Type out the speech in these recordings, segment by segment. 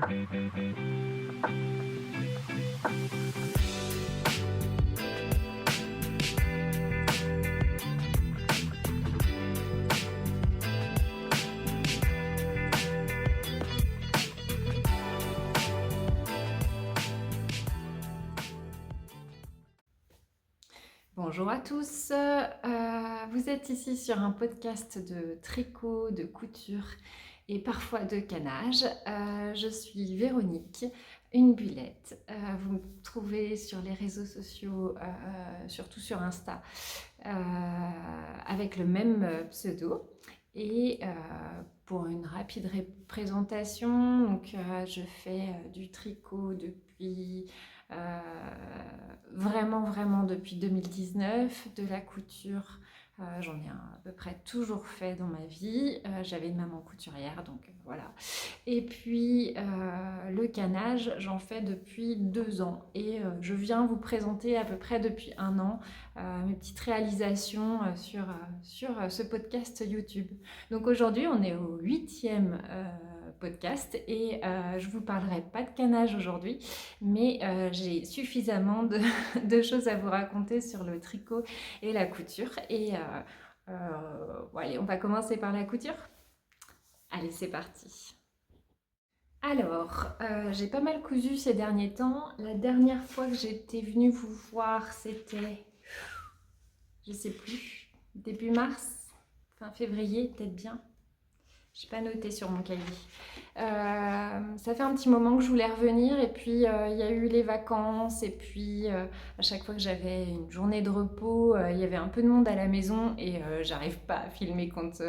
Bonjour à tous, vous êtes ici sur un podcast de tricot, de couture et parfois de canage. Je suis Véronique, une bullette. Vous me trouvez sur les réseaux sociaux, surtout sur Insta, avec le même pseudo. Et pour une rapide présentation, donc, je fais du tricot depuis vraiment depuis 2019, de la couture. J'en ai à peu près toujours fait dans ma vie. J'avais une maman couturière, donc voilà. Et puis le canage, j'en fais depuis 2 ans. Et je viens vous présenter à peu près depuis 1 an mes petites réalisations sur ce podcast YouTube. Donc aujourd'hui, on est au 8e podcast et je vous parlerai pas de canage aujourd'hui, mais j'ai suffisamment de choses à vous raconter sur le tricot et la couture. Et bon, allez, on va commencer par la couture. Allez, c'est parti. Alors, j'ai pas mal cousu ces derniers temps. La dernière fois que j'étais venue vous voir, c'était, je sais plus, début mars, fin février, peut-être bien. J'ai pas noté sur mon cahier. Ça fait un petit moment que je voulais revenir et puis il y a eu les vacances et puis à chaque fois que j'avais une journée de repos, il y avait un peu de monde à la maison et j'arrive pas à filmer quand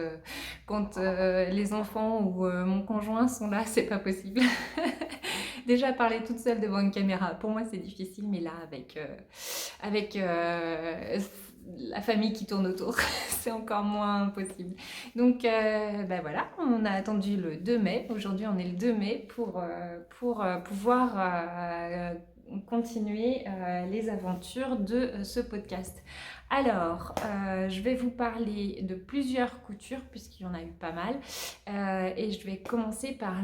les enfants ou mon conjoint sont là, c'est pas possible. Déjà parler toute seule devant une caméra, pour moi c'est difficile, mais là avec la famille qui tourne autour, c'est encore moins possible. Donc ben voilà, on a attendu le 2 mai. Aujourd'hui, on est le 2 mai pour pouvoir continuer les aventures de ce podcast. Alors, je vais vous parler de plusieurs coutures puisqu'il y en a eu pas mal. Et je vais commencer par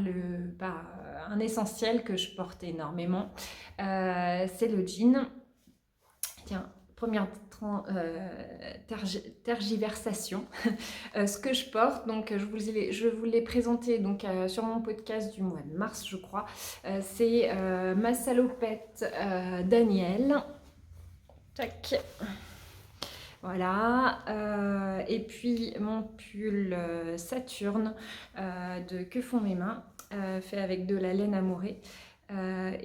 un essentiel que je porte énormément. C'est le jean. Tiens, première tergiversation. Ce que je porte, donc je vous l'ai présenté donc, sur mon podcast du mois de mars, je crois. C'est ma salopette Daniel. Tac. Voilà. Et puis mon pull Saturne de Que font mes mains, fait avec de la laine amourée. Là,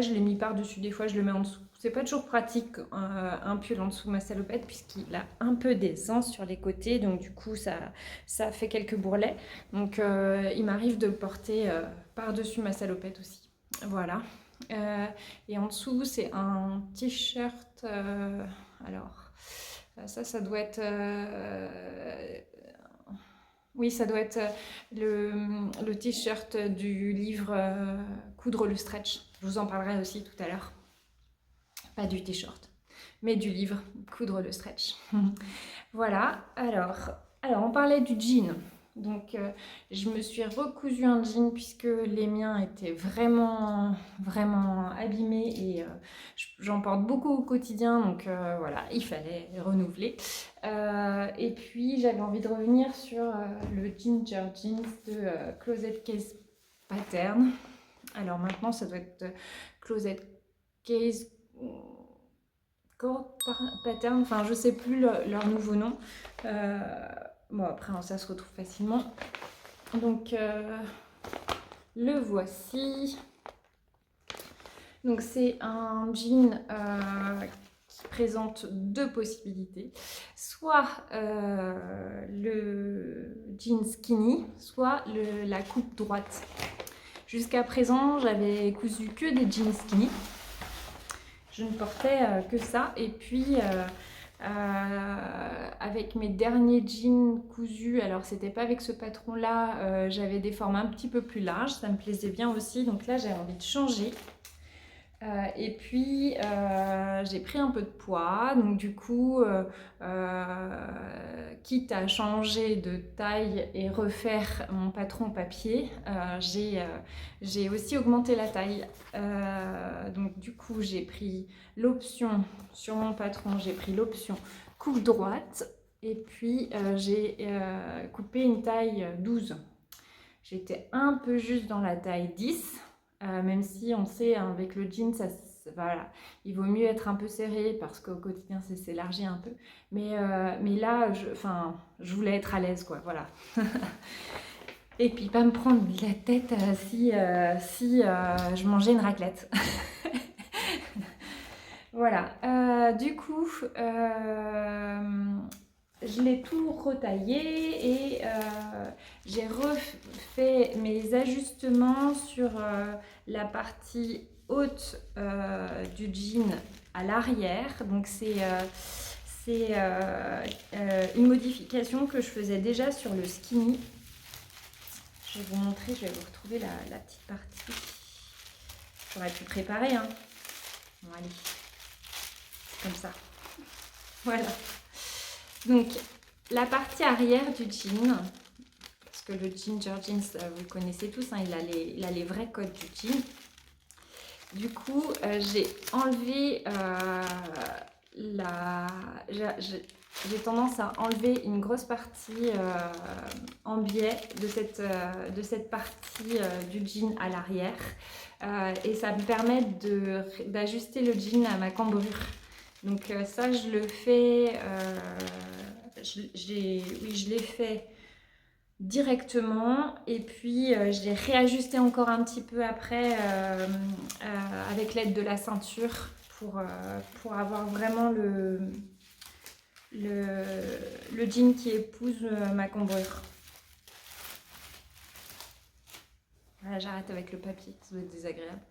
je l'ai mis par-dessus. Des fois, je le mets en dessous. C'est pas toujours pratique un pull en dessous de ma salopette puisqu'il a un peu d'aisance sur les côtés. Donc, du coup, ça fait quelques bourrelets. Donc, il m'arrive de le porter par-dessus ma salopette aussi. Voilà. Et en dessous, c'est un t-shirt. Alors, ça doit être... oui, ça doit être le t-shirt du livre Coudre le stretch. Je vous en parlerai aussi tout à l'heure. Pas du t-shirt, mais du livre Coudre le stretch. Voilà, alors, on parlait du jean. Donc, je me suis recousu un jean puisque les miens étaient vraiment abîmés et j'en porte beaucoup au quotidien. Donc, voilà, il fallait renouveler. Et puis, j'avais envie de revenir sur le Ginger Jeans de Closet Case Pattern. Alors, maintenant, ça doit être Closet Case Core Pattern. Enfin, je sais plus leur nouveau nom. Bon, après, ça se retrouve facilement. Donc, le voici. Donc, c'est un jean qui présente 2 possibilités. Soit le jean skinny, soit la coupe droite. Jusqu'à présent, j'avais cousu que des jeans skinny. Je ne portais que ça. Et puis... avec mes derniers jeans cousus, alors c'était pas avec ce patron là, j'avais des formes un petit peu plus larges, ça me plaisait bien aussi, donc là j'ai envie de changer. Et puis j'ai pris un peu de poids, donc du coup, quitte à changer de taille et refaire mon patron papier, j'ai aussi augmenté la taille. Donc du coup, j'ai pris l'option sur mon patron, j'ai pris l'option coupe droite et puis j'ai coupé une taille 12. J'étais un peu juste dans la taille 10. Même si on sait hein, avec le jean, voilà, il vaut mieux être un peu serré parce qu'au quotidien, ça s'élargit un peu. Mais là, je voulais être à l'aise, quoi, voilà. Et puis pas me prendre la tête si je mangeais une raclette. Voilà. Du coup, je l'ai tout retaillé et j'ai refait mes ajustements sur la partie haute du jean à l'arrière. Donc c'est une modification que je faisais déjà sur le skinny. Je vais vous montrer, je vais vous retrouver la petite partie. J'aurais pu préparer, hein. Bon, allez, c'est comme ça. Voilà. Donc, la partie arrière du jean, parce que le ginger jeans, vous le connaissez tous, hein, il a les vrais codes du jean. Du coup, j'ai enlevé j'ai tendance à enlever une grosse partie en biais de cette partie du jean à l'arrière. Et ça me permet d'ajuster le jean à ma cambrure. Donc ça, je le fais, je l'ai fait directement et puis je l'ai réajusté encore un petit peu après avec l'aide de la ceinture pour avoir vraiment le jean qui épouse ma cambrure. Voilà, j'arrête avec le papier, ça doit être désagréable.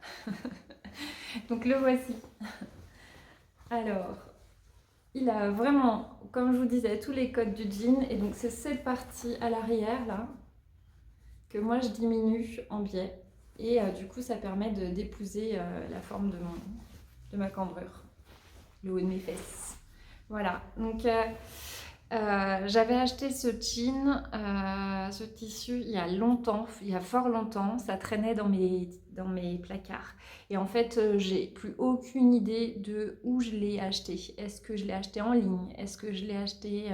Donc le voici. Alors, il a vraiment, comme je vous disais, tous les codes du jean. Et donc c'est cette partie à l'arrière là que moi je diminue en biais. Et du coup ça permet d'épouser la forme de ma cambrure, le haut de mes fesses. Voilà, donc j'avais acheté ce jean, ce tissu il y a longtemps, il y a fort longtemps, ça traînait dans mes placards. Et en fait, j'ai plus aucune idée de où je l'ai acheté. Est-ce que je l'ai acheté en ligne? Est-ce que je l'ai acheté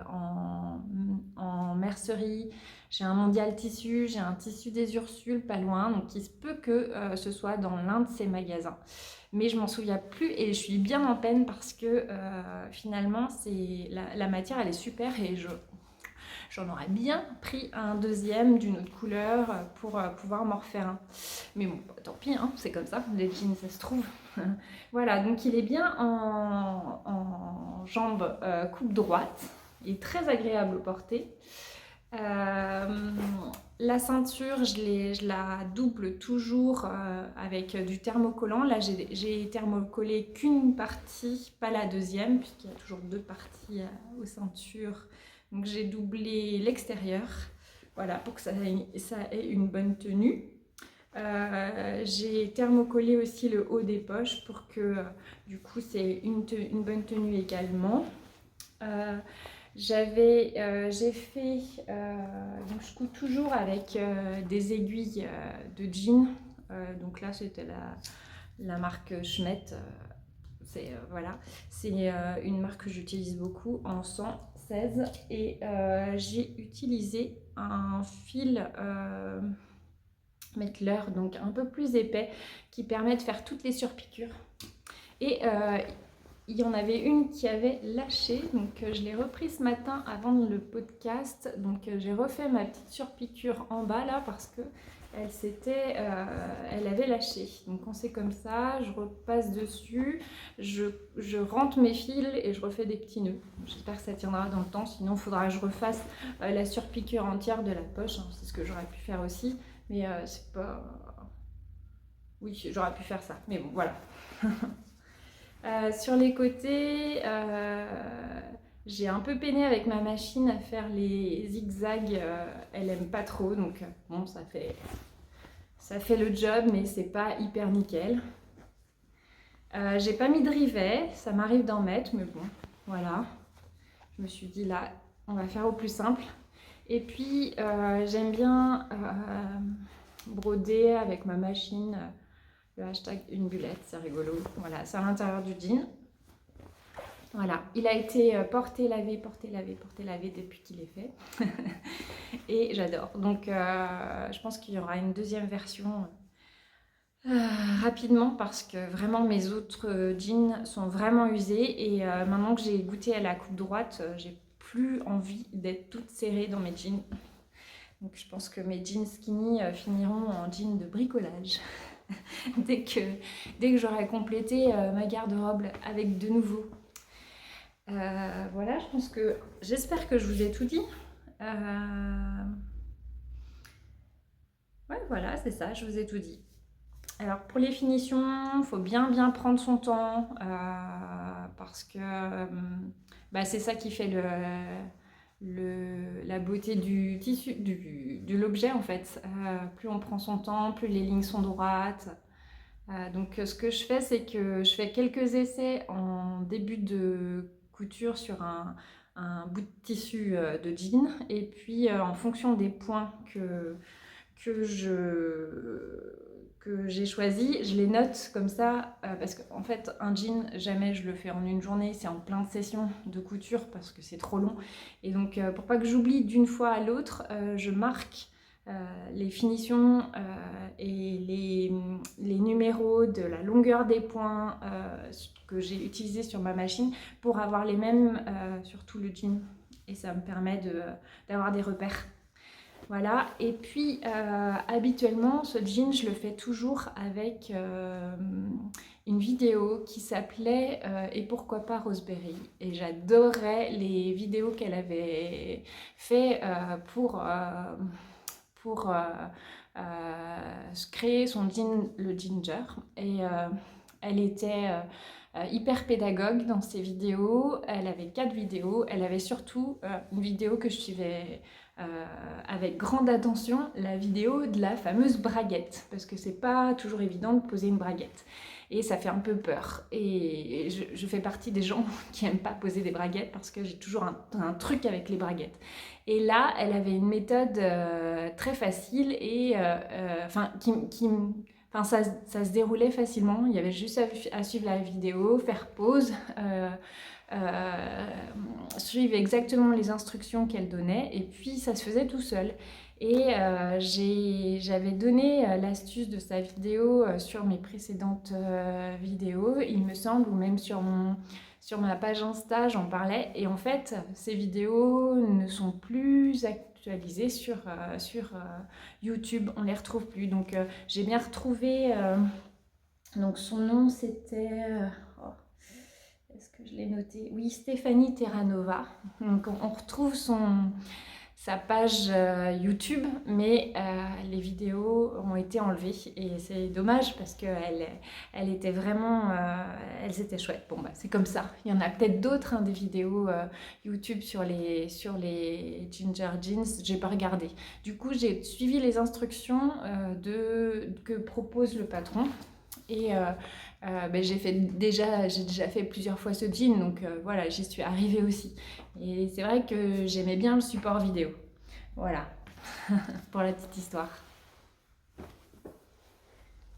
en mercerie? J'ai un Mondial Tissu, j'ai un tissu des Ursules pas loin, donc il se peut que ce soit dans l'un de ces magasins. Mais je m'en souviens plus et je suis bien en peine parce que finalement la matière elle est super et j'en aurais bien pris un deuxième d'une autre couleur pour pouvoir m'en refaire un. Mais bon, tant pis, hein, c'est comme ça, les jeans ça se trouve. Voilà, donc il est bien en jambe coupe droite, il est très agréable au porter. La ceinture, je la double toujours avec du thermocollant. Là, j'ai thermocollé qu'une partie, pas la deuxième, puisqu'il y a toujours deux parties aux ceintures. Donc, j'ai doublé l'extérieur, voilà, pour que ça ait une bonne tenue. J'ai thermocollé aussi le haut des poches pour que, du coup, c'est une bonne tenue également. J'ai fait, donc je couds toujours avec des aiguilles de jean. Donc là, c'était la marque Schmidt. Voilà, c'est une marque que j'utilise beaucoup en 116. Et j'ai utilisé un fil Mettler, donc un peu plus épais, qui permet de faire toutes les surpiqûres. Et il y en avait une qui avait lâché, donc je l'ai reprise ce matin avant le podcast. Donc j'ai refait ma petite surpiqûre en bas là parce que elle avait lâché. Donc quand c'est comme ça, je repasse dessus, je rentre mes fils et je refais des petits nœuds. J'espère que ça tiendra dans le temps, sinon il faudra que je refasse la surpiqûre entière de la poche. Hein. C'est ce que j'aurais pu faire aussi, mais c'est pas... Oui, j'aurais pu faire ça, mais bon, voilà. Sur les côtés, j'ai un peu peiné avec ma machine à faire les zigzags. Elle aime pas trop, donc bon, ça fait le job, mais c'est pas hyper nickel. J'ai pas mis de rivet, ça m'arrive d'en mettre, mais bon, voilà. Je me suis dit là, on va faire au plus simple. Et puis, j'aime bien broder avec ma machine, le hashtag une bullette, c'est rigolo. Voilà, c'est à l'intérieur du jean. Voilà, il a été porté, lavé, porté, lavé, porté, lavé depuis qu'il est fait. Et j'adore. Donc, je pense qu'il y aura une deuxième version rapidement parce que vraiment mes autres jeans sont vraiment usés. Et maintenant que j'ai goûté à la coupe droite, j'ai plus envie d'être toute serrée dans mes jeans. Donc, je pense que mes jeans skinny finiront en jeans de bricolage. dès que j'aurai complété ma garde-robe avec de nouveau. Voilà, j'espère que je vous ai tout dit. Ouais, voilà, c'est ça, je vous ai tout dit. Alors pour les finitions, il faut bien prendre son temps parce que c'est ça qui fait la beauté du tissu, de l'objet en fait. Plus on prend son temps, plus les lignes sont droites. Donc ce que je fais, c'est que je fais quelques essais en début de couture sur un bout de tissu de jean, et puis en fonction des points que j'ai choisi, je les note comme ça, parce qu'en fait un jean, jamais je le fais en une journée, c'est en plein de sessions de couture parce que c'est trop long. Et donc pour pas que j'oublie d'une fois à l'autre, je marque les finitions et les numéros de la longueur des points que j'ai utilisés sur ma machine pour avoir les mêmes sur tout le jean, et ça me permet d'avoir des repères. Voilà, et puis habituellement ce jean je le fais toujours avec une vidéo qui s'appelait Et pourquoi pas Roseberry, et j'adorais les vidéos qu'elle avait fait pour créer son jean, le Ginger, et elle était hyper pédagogue dans ses vidéos. Elle avait 4 vidéos, elle avait surtout une vidéo que je suivais avec grande attention, la vidéo de la fameuse braguette, parce que c'est pas toujours évident de poser une braguette et ça fait un peu peur, et je fais partie des gens qui aiment pas poser des braguettes parce que j'ai toujours un truc avec les braguettes. Et là elle avait une méthode très facile et ça se déroulait facilement. Il y avait juste à suivre la vidéo, faire pause, suivre exactement les instructions qu'elle donnait, et puis ça se faisait tout seul. Et j'avais donné l'astuce de sa vidéo sur mes précédentes vidéos, il me semble, ou même sur ma page Insta, j'en parlais. Et en fait, ces vidéos ne sont plus actualisées sur YouTube, on les retrouve plus. Donc j'ai bien retrouvé, donc son nom c'était... est-ce que je l'ai noté? Oui, Stéphanie Terranova. Donc on retrouve sa page YouTube, mais les vidéos ont été enlevées, et c'est dommage parce qu'elles étaient vraiment, elles étaient chouettes. Bon c'est comme ça. Il y en a peut-être d'autres, des vidéos YouTube sur les Ginger Jeans. J'ai pas regardé. Du coup, j'ai suivi les instructions que propose le patron. Et j'ai déjà fait plusieurs fois ce jean, donc voilà, j'y suis arrivée aussi. Et c'est vrai que j'aimais bien le support vidéo. Voilà, pour la petite histoire.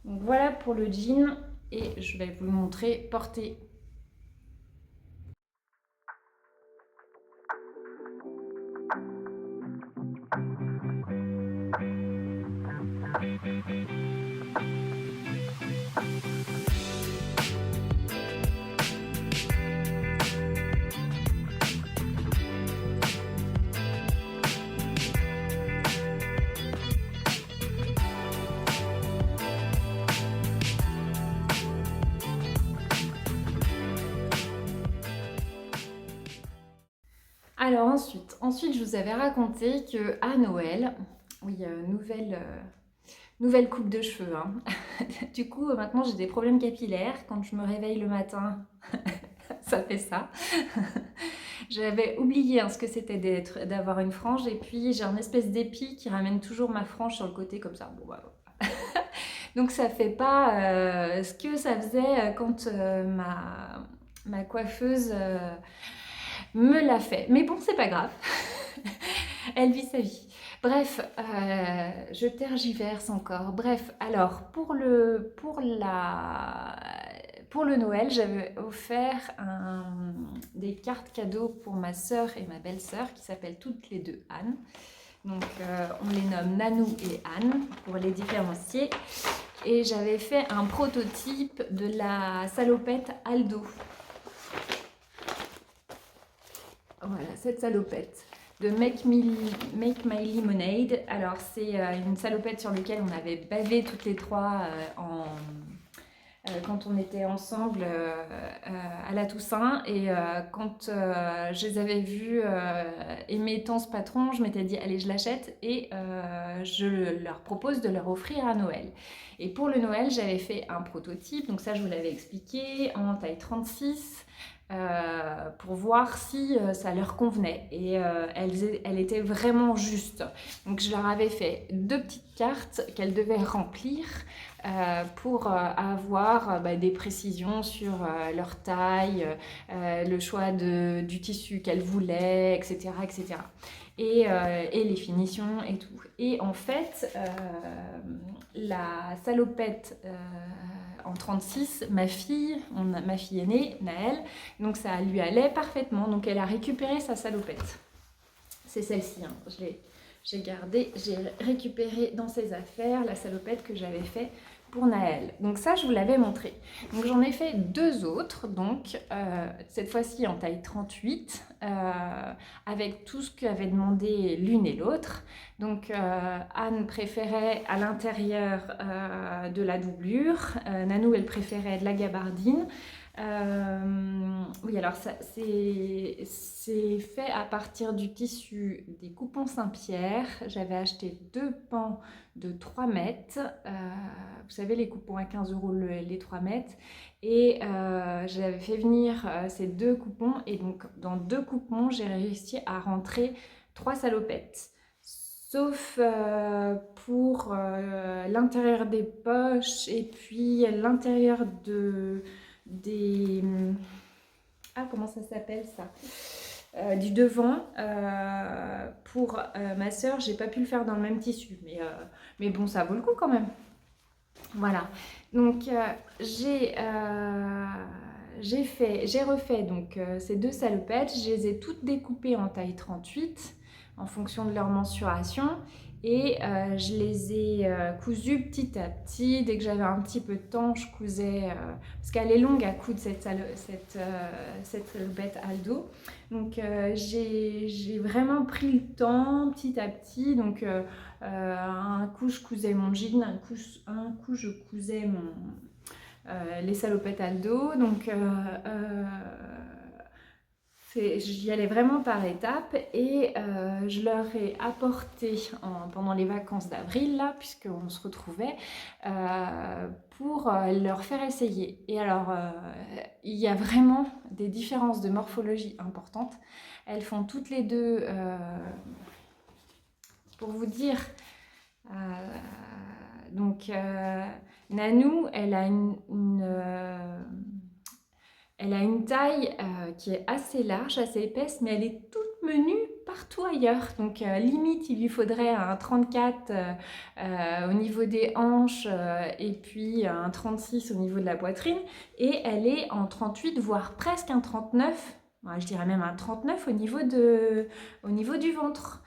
Donc voilà pour le jean, et je vais vous le montrer porté. Alors ensuite, je vous avais raconté qu'à Noël, oui, nouvelle coupe de cheveux. Du coup, maintenant j'ai des problèmes capillaires. Quand je me réveille le matin, ça fait ça. J'avais oublié ce que c'était d'avoir une frange, et puis j'ai un espèce d'épi qui ramène toujours ma frange sur le côté comme ça. Bon, Donc ça fait pas ce que ça faisait quand ma coiffeuse me l'a fait. Mais bon, c'est pas grave. Elle vit sa vie. Bref, je tergiverse encore. Bref, alors pour le Noël, j'avais offert des cartes cadeaux pour ma sœur et ma belle-sœur qui s'appellent toutes les deux Anne. Donc on les nomme Nanou et Anne pour les différencier. Et j'avais fait un prototype de la salopette Aldo. Voilà, cette salopette de Make My Lemonade. Alors c'est une salopette sur laquelle on avait bavé toutes les trois quand on était ensemble à la Toussaint. Et quand je les avais vus aimer tant ce patron, je m'étais dit allez, je l'achète et je leur propose de leur offrir à Noël. Et pour le Noël, j'avais fait un prototype, donc ça je vous l'avais expliqué, en taille 36. Pour voir si ça leur convenait et elle était vraiment juste. Donc je leur avais fait 2 petites cartes qu'elles devaient remplir pour avoir des précisions sur leur taille, le choix du tissu qu'elles voulaient, etc. etc. Et les finitions et tout. Et en fait, la salopette en 36, ma fille aînée, Naël, donc ça lui allait parfaitement. Donc elle a récupéré sa salopette. C'est celle-ci, hein. J'ai gardé, j'ai récupéré dans ses affaires la salopette que j'avais fait pour Naël. Donc ça, je vous l'avais montré. Donc j'en ai fait 2 autres, donc cette fois-ci en taille 38, avec tout ce qu'avaient demandé l'une et l'autre. Donc Anne préférait à l'intérieur de la doublure, Nanou elle préférait de la gabardine. Oui, alors c'est fait à partir du tissu des coupons Saint-Pierre. J'avais acheté 2 pans de 3 mètres. Vous savez, les coupons à 15 € les 3 mètres. Et j'avais fait venir ces 2 coupons. Et donc, dans 2 coupons, j'ai réussi à rentrer 3 salopettes. Sauf pour l'intérieur des poches et puis l'intérieur comment ça s'appelle ça, du devant. Pour ma soeur, j'ai pas pu le faire dans le même tissu, mais bon, ça vaut le coup quand même. Voilà, donc j'ai refait donc ces 2 salopettes. Je les ai toutes découpées en taille 38 en fonction de leur mensuration. Et je les ai cousues petit à petit. Dès que j'avais un petit peu de temps, je cousais, parce qu'elle est longue à coudre cette salopette Aldo. Donc j'ai vraiment pris le temps petit à petit. Donc un coup je cousais mon jean, un coup je cousais les salopettes Aldo. Donc j'y allais vraiment par étapes et je leur ai apporté pendant les vacances d'avril, là, puisqu'on se retrouvait, pour leur faire essayer. Et alors, il y a vraiment des différences de morphologie importantes. Elles font toutes les deux, pour vous dire, donc Nanou, elle a une taille qui est assez large, assez épaisse, mais elle est toute menue partout ailleurs. Donc limite, il lui faudrait un 34 au niveau des hanches et puis un 36 au niveau de la poitrine. Et elle est en 38, voire presque un 39. Je dirais même un 39 au niveau du ventre,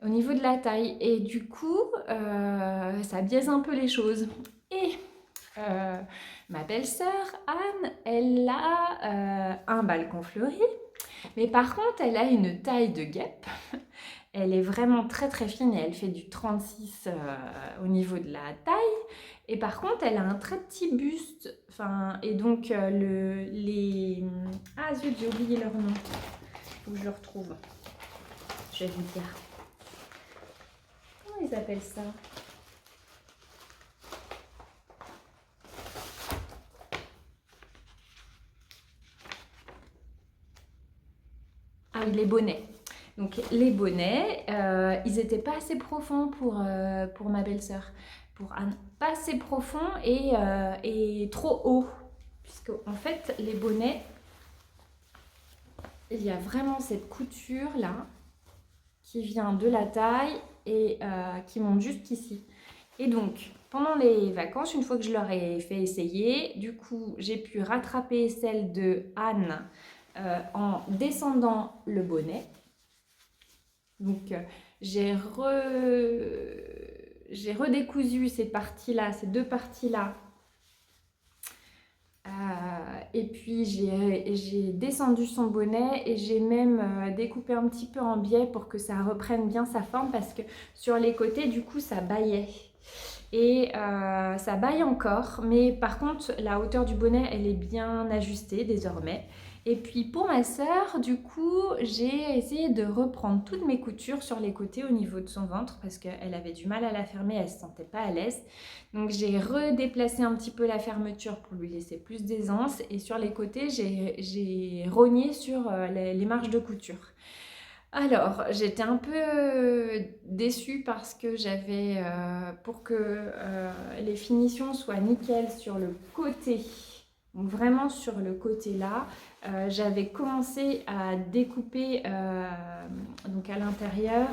au niveau de la taille. Et du coup, ça biaise un peu les choses. Et ma belle-sœur Anne, elle a un balcon fleuri, mais par contre elle a une taille de guêpe. Elle est vraiment très très fine et elle fait du 36 au niveau de la taille. Et par contre elle a un très petit buste. Et donc ah zut, j'ai oublié leur nom. Il faut que je le retrouve. Je vais vous dire. Comment ils appellent ça ? Ah oui, les bonnets. Donc les bonnets, ils n'étaient pas assez profonds pour ma belle-sœur. pour Anne, pas assez profond et trop haut. Puisque en fait, les bonnets, il y a vraiment cette couture là qui vient de la taille et qui monte juste ici. Et donc, pendant les vacances, une fois que je leur ai fait essayer, du coup, j'ai pu rattraper celle de Anne en descendant le bonnet. Donc, j'ai redécousu ces parties-là, ces deux parties-là. Et puis j'ai descendu son bonnet et j'ai même découpé un petit peu en biais pour que ça reprenne bien sa forme parce que sur les côtés du coup ça bâillait et ça bâille encore, mais par contre la hauteur du bonnet elle est bien ajustée désormais. Et puis pour ma sœur, du coup, j'ai essayé de reprendre toutes mes coutures sur les côtés au niveau de son ventre parce qu'elle avait du mal à la fermer, elle ne se sentait pas à l'aise. Donc j'ai redéplacé un petit peu la fermeture pour lui laisser plus d'aisance et sur les côtés, j'ai rogné sur les marges de couture. Alors, j'étais un peu déçue parce que j'avais, pour que les finitions soient nickel sur le côté, donc vraiment sur le côté là, j'avais commencé à découper donc à l'intérieur,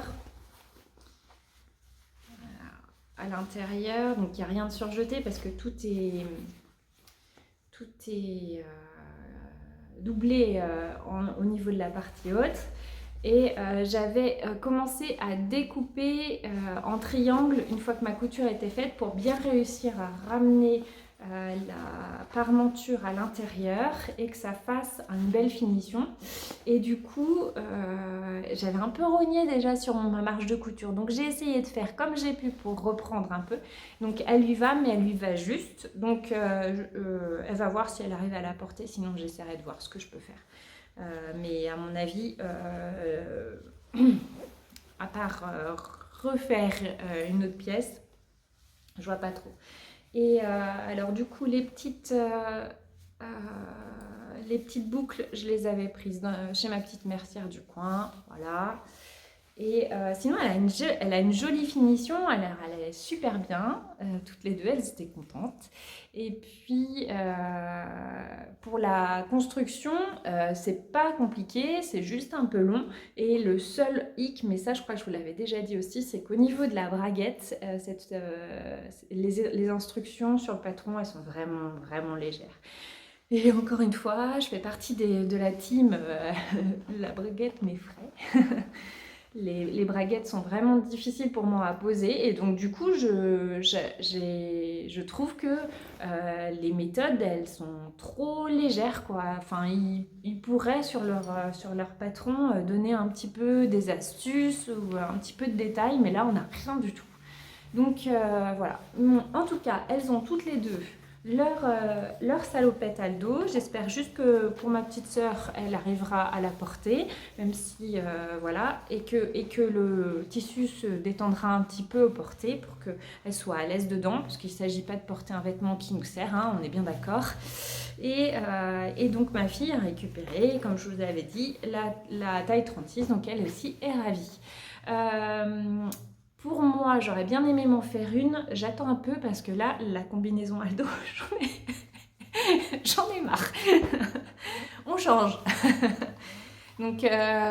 donc il n'y a rien de surjeté parce que tout est doublé au niveau de la partie haute. Et j'avais commencé à découper en triangle une fois que ma couture était faite pour bien réussir à ramener la parmenture à l'intérieur et que ça fasse une belle finition. Et du coup, j'avais un peu rogné déjà sur ma marge de couture. Donc j'ai essayé de faire comme j'ai pu pour reprendre un peu. Donc elle lui va, mais elle lui va juste. Donc elle va voir si elle arrive à la porter. Sinon j'essaierai de voir ce que je peux faire. Mais à mon avis, à part refaire une autre pièce, je vois pas trop. Et alors du coup, les petites boucles, je les avais prises chez ma petite mercière du coin, voilà. Et sinon, elle a une jolie finition, elle est super bien. Toutes les deux, elles étaient contentes. Et puis, pour la construction, c'est pas compliqué, c'est juste un peu long. Et le seul hic, mais ça, je crois que je vous l'avais déjà dit aussi, c'est qu'au niveau de la braguette, les instructions sur le patron, elles sont vraiment, vraiment légères. Et encore une fois, je fais partie de la team la braguette m'effraie. Les braguettes sont vraiment difficiles pour moi à poser et donc du coup je trouve que les méthodes elles sont trop légères quoi. Enfin ils pourraient sur leur patron donner un petit peu des astuces ou un petit peu de détails mais là on n'a rien du tout. Donc voilà. En tout cas elles ont toutes les deux leur salopette à le dos. J'espère juste que pour ma petite sœur, elle arrivera à la porter, même si, voilà, et que le tissu se détendra un petit peu au porté pour qu'elle soit à l'aise dedans, parce qu'il ne s'agit pas de porter un vêtement qui nous sert, hein, on est bien d'accord. Et donc ma fille a récupéré, comme je vous avais dit, la taille 36, donc elle aussi est ravie. Pour moi, j'aurais bien aimé m'en faire une. J'attends un peu parce que là, la combinaison Aldo, j'en ai marre. On change. Donc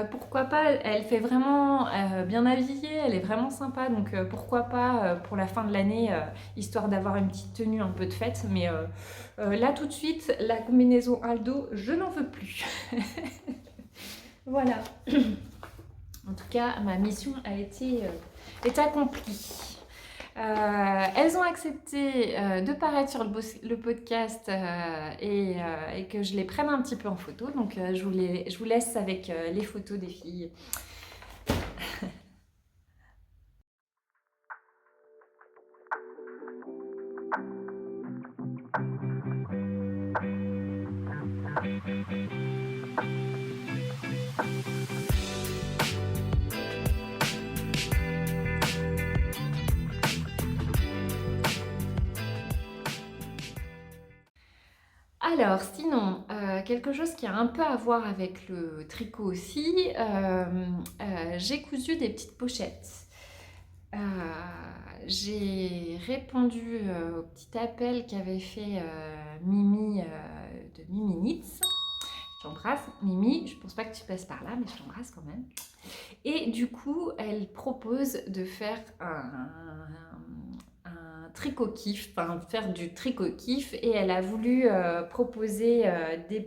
pourquoi pas, elle fait vraiment bien habillée, elle est vraiment sympa. Donc pourquoi pas pour la fin de l'année, histoire d'avoir une petite tenue un peu de fête. Mais là tout de suite, la combinaison Aldo, je n'en veux plus. Voilà. En tout cas, ma mission a été... est accomplie. Elles ont accepté de paraître sur le podcast et que je les prenne un petit peu en photo. Donc je vous laisse avec les photos des filles. Alors, sinon, quelque chose qui a un peu à voir avec le tricot aussi, j'ai cousu des petites pochettes. j'ai répondu au petit appel qu'avait fait Mimi de Mimi Knits. Je t'embrasse, Mimi. Je pense pas que tu passes par là, mais je t'embrasse quand même. Et du coup, elle propose de faire un tricot-kiff, enfin faire du tricot-kiff, et elle a voulu proposer des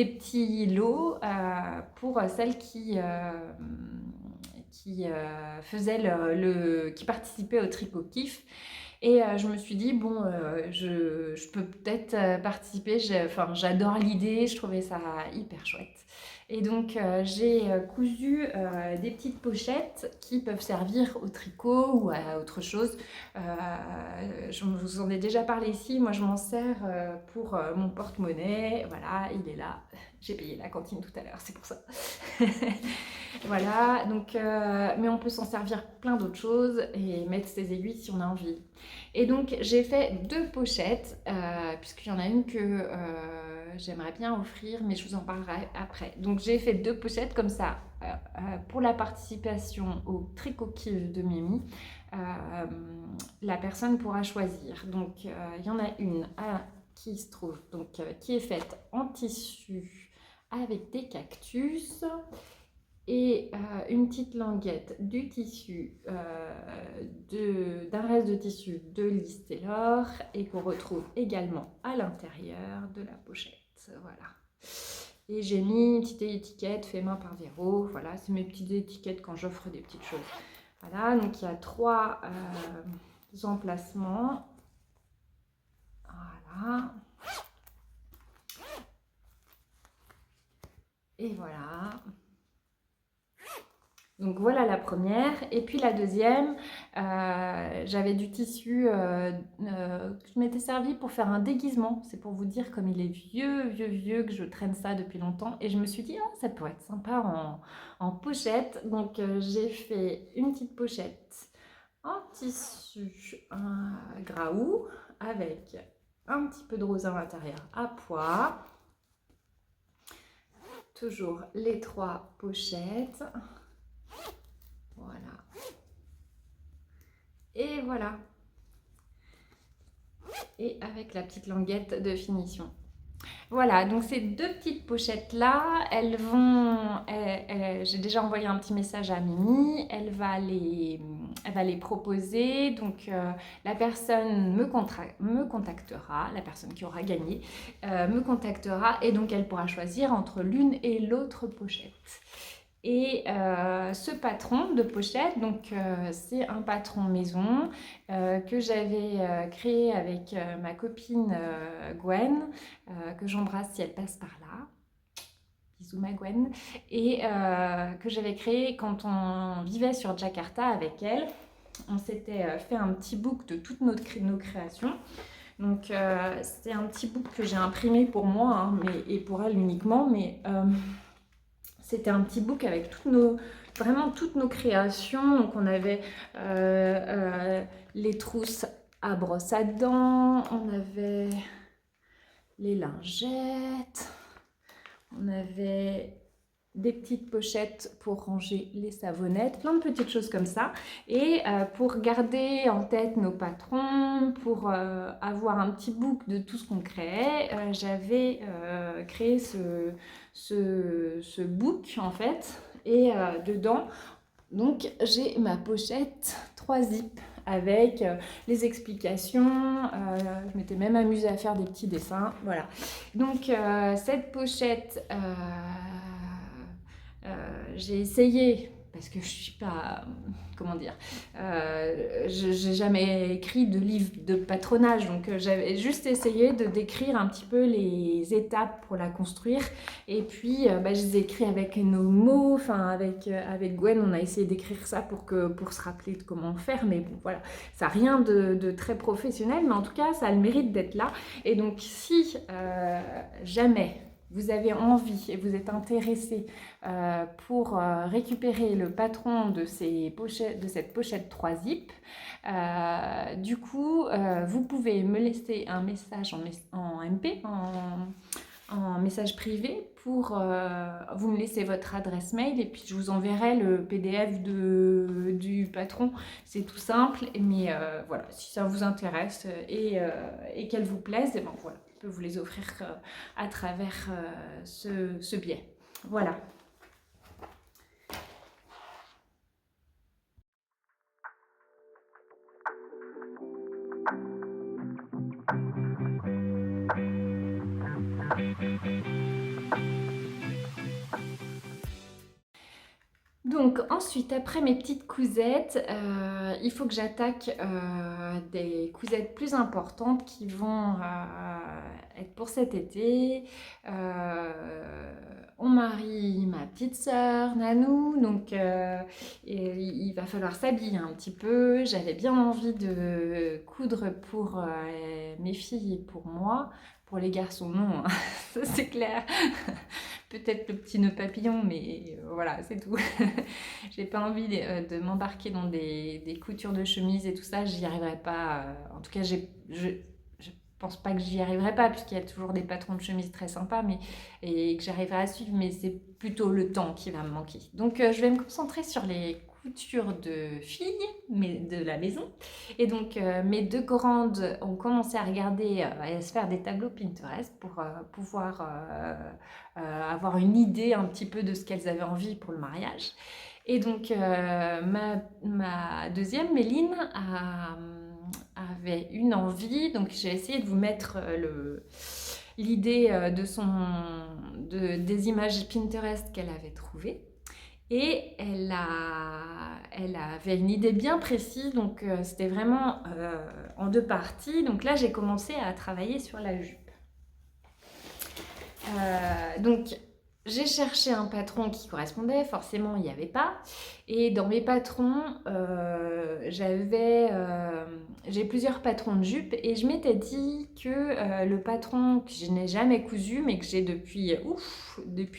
petits lots pour celles qui participaient au tricot-kiff. Et je me suis dit, bon, je peux peut-être participer. Enfin, j'adore l'idée, je trouvais ça hyper chouette. Et donc, j'ai cousu des petites pochettes qui peuvent servir au tricot ou à autre chose. Je vous en ai déjà parlé ici. Moi, je m'en sers pour mon porte-monnaie. Voilà, il est là. J'ai payé la cantine tout à l'heure, c'est pour ça. Voilà, donc, mais on peut s'en servir plein d'autres choses et mettre ses aiguilles si on a envie. Et donc j'ai fait 2 pochettes, puisqu'il y en a une que j'aimerais bien offrir, mais je vous en parlerai après. Donc j'ai fait 2 pochettes comme ça, pour la participation au tricot kiff de Mimi. La personne pourra choisir. Donc il y en a une qui se trouve, donc qui est faite en tissu avec des cactus et une petite languette du tissu, d'un reste de tissu de Liz Taylor, et qu'on retrouve également à l'intérieur de la pochette. Voilà. Et j'ai mis une petite étiquette fait main par Véro. Voilà, c'est mes petites étiquettes quand j'offre des petites choses. Voilà, donc il y a 3 emplacements. Voilà. Et voilà. Donc voilà la première. Et puis la deuxième, j'avais du tissu que je m'étais servi pour faire un déguisement. C'est pour vous dire comme il est vieux, que je traîne ça depuis longtemps. Et je me suis dit, ah, ça pourrait être sympa en pochette. Donc j'ai fait une petite pochette en tissu graou avec un petit peu de rosa à l'intérieur à pois. Toujours les 3 pochettes. Voilà. Et voilà. Et avec la petite languette de finition. Voilà, donc ces 2 petites pochettes-là, elles vont... j'ai déjà envoyé un petit message à Mimi, elle va les proposer. Donc la personne me contactera, la personne qui aura gagné me contactera, et donc elle pourra choisir entre l'une et l'autre pochette. Et ce patron de pochette, donc c'est un patron maison que j'avais créé avec ma copine Gwen, que j'embrasse si elle passe par là. Bisous ma Gwen. Et que j'avais créé quand on vivait sur Jakarta avec elle. On s'était fait un petit book de toutes nos créations. Donc c'est un petit book que j'ai imprimé pour moi, hein, et pour elle uniquement, mais... c'était un petit book avec vraiment toutes nos créations. Donc on avait les trousses à brosse à dents, on avait les lingettes, on avait des petites pochettes pour ranger les savonnettes, plein de petites choses comme ça. Et pour garder en tête nos patrons, pour avoir un petit book de tout ce qu'on créait, j'avais créé ce book en fait. Et dedans, donc j'ai ma pochette 3 zips avec les explications. Je m'étais même amusée à faire des petits dessins. Voilà. Donc cette pochette, j'ai essayé, parce que je suis pas, comment dire, j'ai jamais écrit de livre de patronage, donc j'avais juste essayé de décrire un petit peu les étapes pour la construire. Et puis je les ai écrits avec nos mots, enfin avec Gwen, on a essayé d'écrire ça pour se rappeler de comment faire, mais bon voilà, ça n'a rien de très professionnel, mais en tout cas ça a le mérite d'être là. Et donc si jamais vous avez envie et vous êtes intéressé pour récupérer le patron de cette pochette 3 zip, du coup, vous pouvez me laisser un message en MP, en message privé pour vous me laisser votre adresse mail et puis je vous enverrai le PDF du patron. C'est tout simple, mais voilà, si ça vous intéresse et qu'elle vous plaise, et ben voilà, je peux vous les offrir à travers ce biais. Voilà. Donc ensuite, après mes petites cousettes, il faut que j'attaque des cousettes plus importantes qui vont être pour cet été. On marie ma petite sœur, Nanou, donc il va falloir s'habiller un petit peu. J'avais bien envie de coudre pour mes filles et pour moi. Pour les garçons, non, hein, ça c'est clair. Peut-être le petit nœud papillon, mais voilà, c'est tout. J'ai pas envie de m'embarquer dans des coutures de chemises et tout ça, j'y arriverai pas. En tout cas, je pense pas que j'y arriverai pas, puisqu'il y a toujours des patrons de chemises très sympas, et que j'arriverai à suivre, mais c'est plutôt le temps qui va me manquer. Donc, je vais me concentrer sur les coutures de filles, mais de la maison. Et donc, mes deux grandes ont commencé à regarder, à se faire des tableaux Pinterest pour pouvoir avoir une idée un petit peu de ce qu'elles avaient envie pour le mariage. Et donc, ma deuxième, Méline, avait une envie. Donc, j'ai essayé de vous mettre l'idée des images Pinterest qu'elle avait trouvées. Et elle avait une idée bien précise, donc c'était vraiment en deux parties. Donc là, j'ai commencé à travailler sur la jupe. Donc, j'ai cherché un patron qui correspondait, forcément il n'y avait pas. Et dans mes patrons, j'ai plusieurs patrons de jupes et je m'étais dit que le patron que je n'ai jamais cousu, mais que j'ai depuis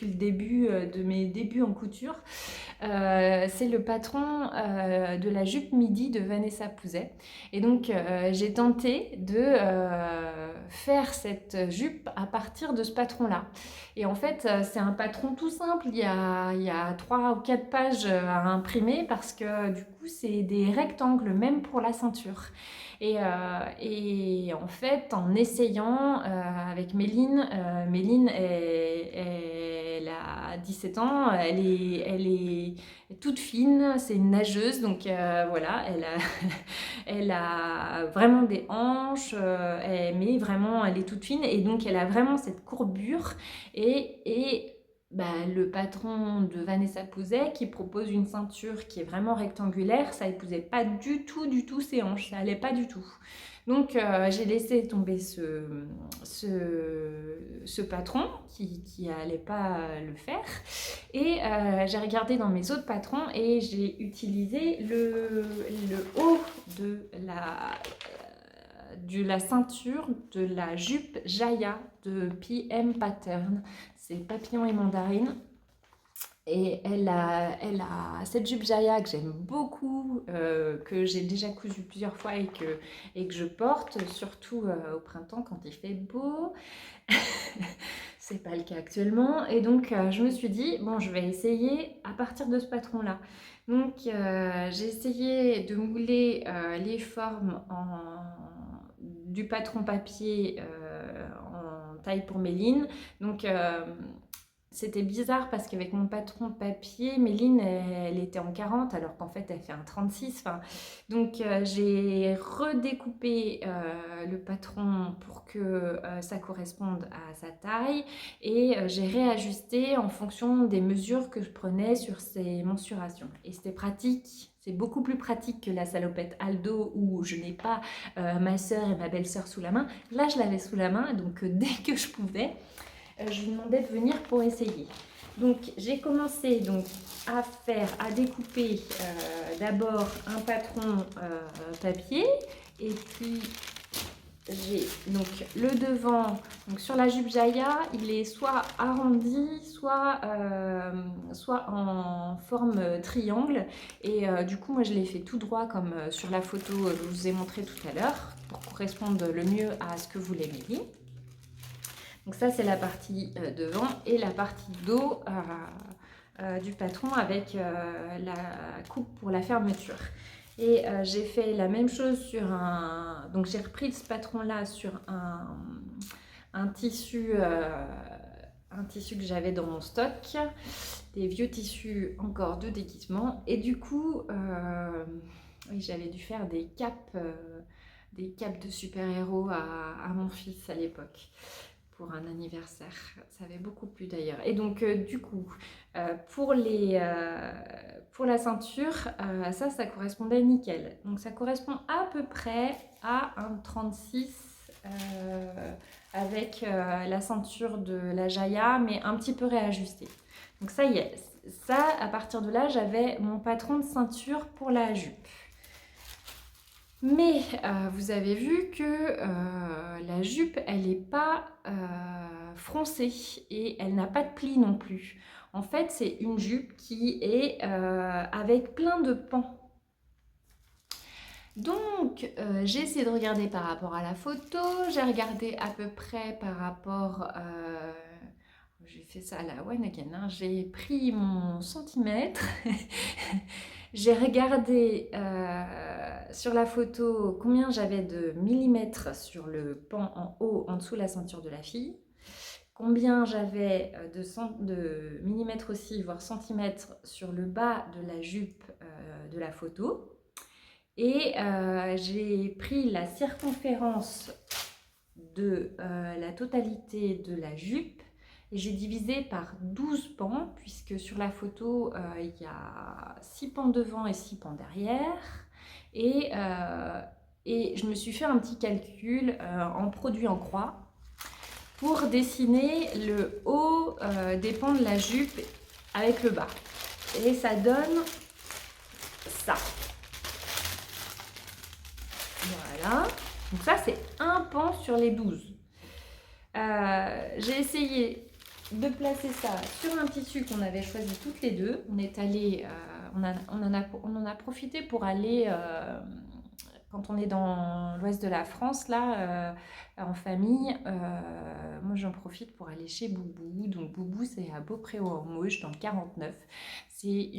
le début de mes débuts en couture, c'est le patron de la jupe midi de Vanessa Pouzet. Et donc j'ai tenté de faire cette jupe à partir de ce patron-là. Et en fait, c'est un patron tout simple. Il y a 3 ou 4 pages à imprimer parce que du coup, c'est des rectangles, même pour la ceinture. Et en fait, en essayant avec Méline, elle a 17 ans, elle est toute fine, c'est une nageuse, donc voilà, elle a vraiment des hanches, mais vraiment, elle est toute fine, et donc elle a vraiment cette courbure, et le patron de Vanessa Pouzet qui propose une ceinture qui est vraiment rectangulaire, ça épousait pas du tout ses hanches, ça allait pas du tout. Donc j'ai laissé tomber ce patron qui allait pas le faire, et j'ai regardé dans mes autres patrons et j'ai utilisé le haut de la ceinture de la jupe Jaya de PM Pattern. C'est papillon et mandarine. Et elle a cette jupe Jaya que j'aime beaucoup, que j'ai déjà cousue plusieurs fois et que je porte, surtout au printemps quand il fait beau. C'est pas le cas actuellement. Et donc, je me suis dit, bon, je vais essayer à partir de ce patron-là. Donc, j'ai essayé de mouler les formes du patron papier en taille pour Méline. Donc, c'était bizarre parce qu'avec mon patron papier, Méline, elle était en 40 alors qu'en fait, elle fait un 36. Enfin, donc, j'ai redécoupé le patron pour que ça corresponde à sa taille, et j'ai réajusté en fonction des mesures que je prenais sur ces mensurations. Et c'était pratique. C'est beaucoup plus pratique que la salopette Aldo où je n'ai pas ma sœur et ma belle-sœur sous la main. Là, je l'avais sous la main, donc dès que je pouvais, je lui demandais de venir pour essayer. Donc j'ai commencé à découper d'abord un patron papier, et puis j'ai donc le devant, donc sur la jupe Jaya, il est soit arrondi, soit en forme triangle, et du coup moi je l'ai fait tout droit comme sur la photo que je vous ai montré tout à l'heure pour correspondre le mieux à ce que voulait Mélie. Donc ça, c'est la partie devant et la partie dos du patron avec la coupe pour la fermeture. Et j'ai fait la même chose sur un... Donc j'ai repris ce patron-là sur un tissu que j'avais dans mon stock, des vieux tissus encore de déguisement. Et du coup, oui, j'avais dû faire des capes de super-héros à mon fils à l'époque pour un anniversaire. Ça avait beaucoup plu d'ailleurs. Et donc du coup, pour la ceinture, ça correspondait nickel. Donc ça correspond à peu près à un 36 avec la ceinture de la Jaya, mais un petit peu réajustée. Donc ça y est, ça, à partir de là, j'avais mon patron de ceinture pour la jupe. Mais vous avez vu que la jupe, elle n'est pas froncée et elle n'a pas de plis non plus. En fait, c'est une jupe qui est avec plein de pans. Donc, j'ai essayé de regarder par rapport à la photo. J'ai regardé à peu près par rapport... j'ai fait ça à la one again, hein. J'ai pris mon centimètre. J'ai regardé sur la photo combien j'avais de millimètres sur le pan en haut, en dessous de la ceinture de la fille. Combien j'avais de millimètres aussi, voire centimètres, sur le bas de la jupe de la photo. Et j'ai pris la circonférence de la totalité de la jupe et j'ai divisé par 12 pans, puisque sur la photo, il y a 6 pans devant et 6 pans derrière. Et je me suis fait un petit calcul en produit en croix pour dessiner le haut des pans de la jupe avec le bas. Et ça donne ça. Voilà. Donc ça, c'est un pan sur les 12. J'ai essayé de placer ça sur un tissu qu'on avait choisi toutes les deux. On est allé, on en a profité pour aller, quand on est dans l'ouest de la France, là, en famille, moi j'en profite pour aller chez Boubou. Donc Boubou, c'est à Beaupré-aux-Ormeaux, dans le 49. C'est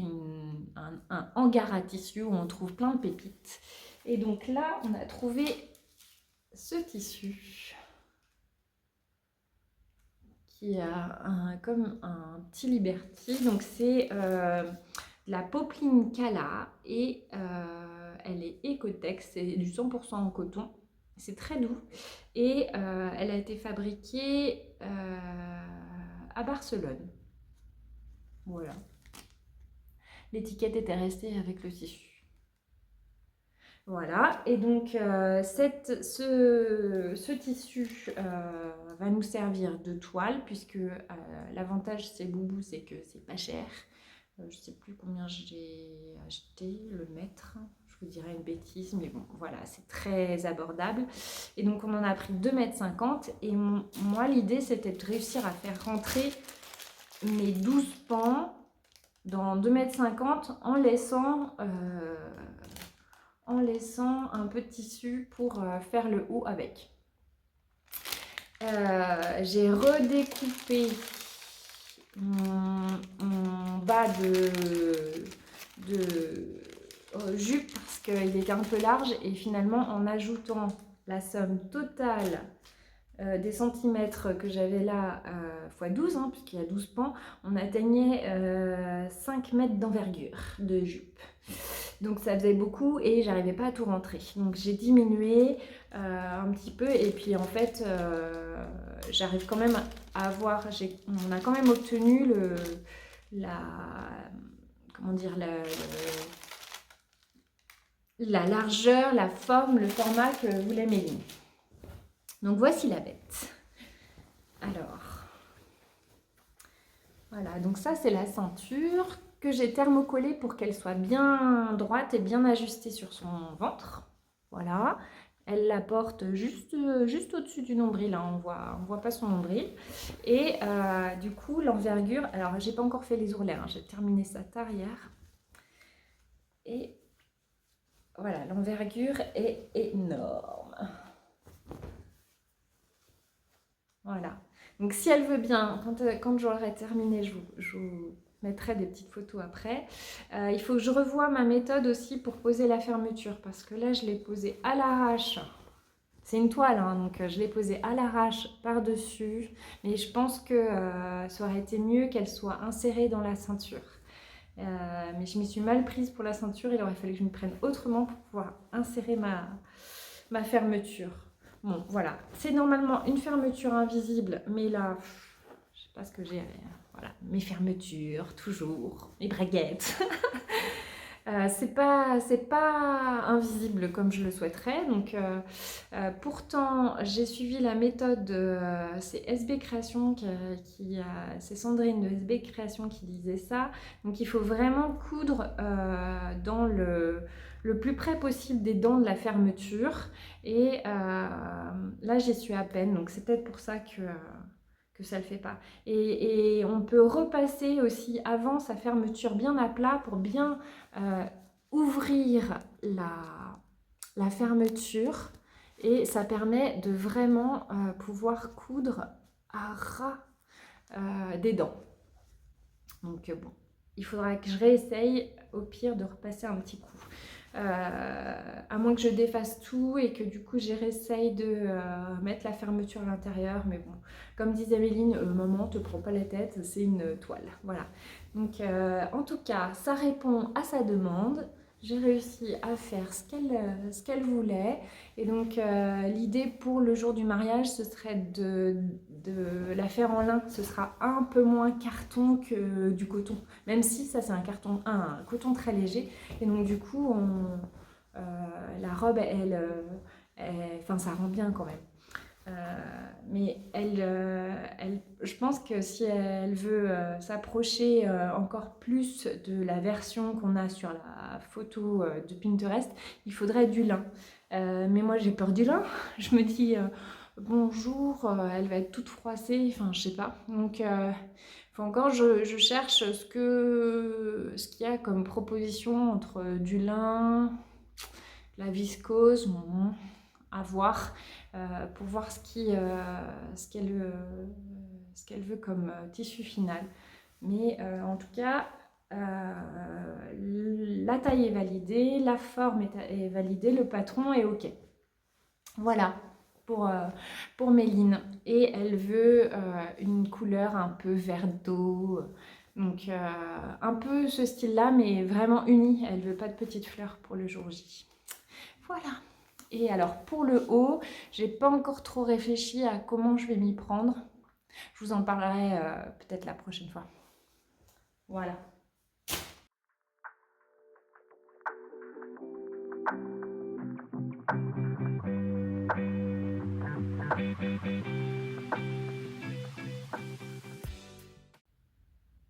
un hangar à tissu où on trouve plein de pépites. Et donc là, on a trouvé ce tissu qui a comme un petit Liberty. Donc c'est la popeline Kala et elle est Ecotex, c'est du 100% en coton. C'est très doux et elle a été fabriquée à Barcelone. Voilà. L'étiquette était restée avec le tissu. Voilà, et donc ce tissu va nous servir de toile, puisque l'avantage c'est Boubou, c'est que c'est pas cher. Je ne sais plus combien j'ai acheté le mètre, je vous dirais une bêtise, mais bon, voilà, c'est très abordable. Et donc on en a pris 2,50 m, et moi l'idée c'était de réussir à faire rentrer mes 12 pans dans 2,50 m en laissant un peu de tissu pour faire le haut avec. J'ai redécoupé mon bas de jupe parce qu'il était un peu large, et finalement en ajoutant la somme totale des centimètres que j'avais là x 12, hein, puisqu'il y a 12 pans, on atteignait 5 mètres d'envergure de jupe. Donc ça faisait beaucoup et j'arrivais pas à tout rentrer. Donc j'ai diminué un petit peu, et puis en fait j'arrive quand même à avoir, on a quand même obtenu la largeur, la forme, le format que voulait Méline. Donc voici la bête. Alors, voilà, donc ça c'est la ceinture que j'ai thermocollée pour qu'elle soit bien droite et bien ajustée sur son ventre. Voilà, elle la porte juste au-dessus du nombril, hein. On voit pas son nombril. Et du coup, l'envergure, alors j'ai pas encore fait les ourlets, hein, j'ai terminé ça tard hier. Et voilà, l'envergure est énorme. Voilà, Donc si elle veut bien, quand j'aurai terminé, je vous mettrai des petites photos après. Il faut que je revoie ma méthode aussi pour poser la fermeture, parce que là je l'ai posée à l'arrache. C'est une toile, hein, donc je l'ai posée à l'arrache par-dessus, mais je pense que ça aurait été mieux qu'elle soit insérée dans la ceinture. Mais je m'y suis mal prise pour la ceinture, il aurait fallu que je m'y prenne autrement pour pouvoir insérer ma fermeture. Bon, voilà, c'est normalement une fermeture invisible, mais là, je sais pas ce que j'ai. Voilà, mes fermetures, toujours, mes braguettes. C'est pas invisible comme je le souhaiterais. Donc, pourtant, j'ai suivi la méthode de c'est SB Création c'est Sandrine de SB Création qui disait ça. Donc, il faut vraiment coudre dans le plus près possible des dents de la fermeture. Et là, j'y suis à peine. Donc, c'est peut-être pour ça que ça ne le fait pas. Et on peut repasser aussi avant sa fermeture bien à plat pour bien ouvrir la fermeture, et ça permet de vraiment pouvoir coudre à ras des dents. Donc bon, il faudra que je réessaye au pire de repasser un petit coup. À moins que je défasse tout et que du coup j'y réessaye de mettre la fermeture à l'intérieur, mais bon, comme disait Méline, maman te prends pas la tête, c'est une toile, voilà. Donc en tout cas ça répond à sa demande, j'ai réussi à faire ce qu'elle voulait, et donc l'idée pour le jour du mariage ce serait de la faire en lin. Ce sera un peu moins carton que du coton, même si ça c'est un coton très léger. Et donc du coup la robe enfin ça rend bien quand même. Mais je pense que si elle veut s'approcher encore plus de la version qu'on a sur la photo de Pinterest, il faudrait du lin. Mais moi j'ai peur du lin. Je me dis bonjour, elle va être toute froissée, enfin je sais pas. Donc faut encore je cherche ce qu'il y a comme proposition entre du lin, la viscose, bon, à voir, pour voir ce qu'elle veut comme tissu final. Mais en tout cas, la taille est validée, la forme est validée, le patron est ok. Voilà pour Méline. Et elle veut une couleur un peu vert d'eau, donc un peu ce style-là, mais vraiment uni. Elle veut pas de petites fleurs pour le jour J. Voilà. Et alors pour le haut, j'ai pas encore trop réfléchi à comment je vais m'y prendre. Je vous en parlerai peut-être la prochaine fois. Voilà.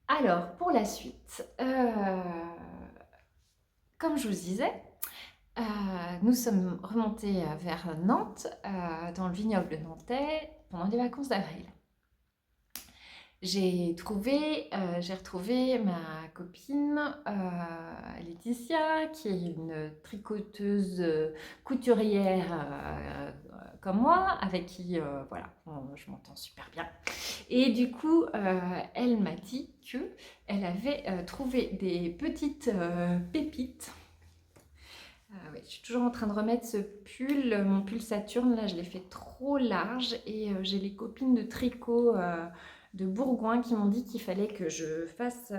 Alors pour la suite, comme je vous disais, nous sommes remontés vers Nantes, dans le vignoble nantais, pendant les vacances d'avril. J'ai retrouvé ma copine Laetitia, qui est une tricoteuse couturière comme moi, avec qui voilà, je m'entends super bien. Et du coup, elle m'a dit qu'elle avait trouvé des petites pépites. Oui, je suis toujours en train de remettre ce pull, mon pull Saturne, là je l'ai fait trop large, et j'ai les copines de tricot de Bourgoin qui m'ont dit qu'il fallait que je fasse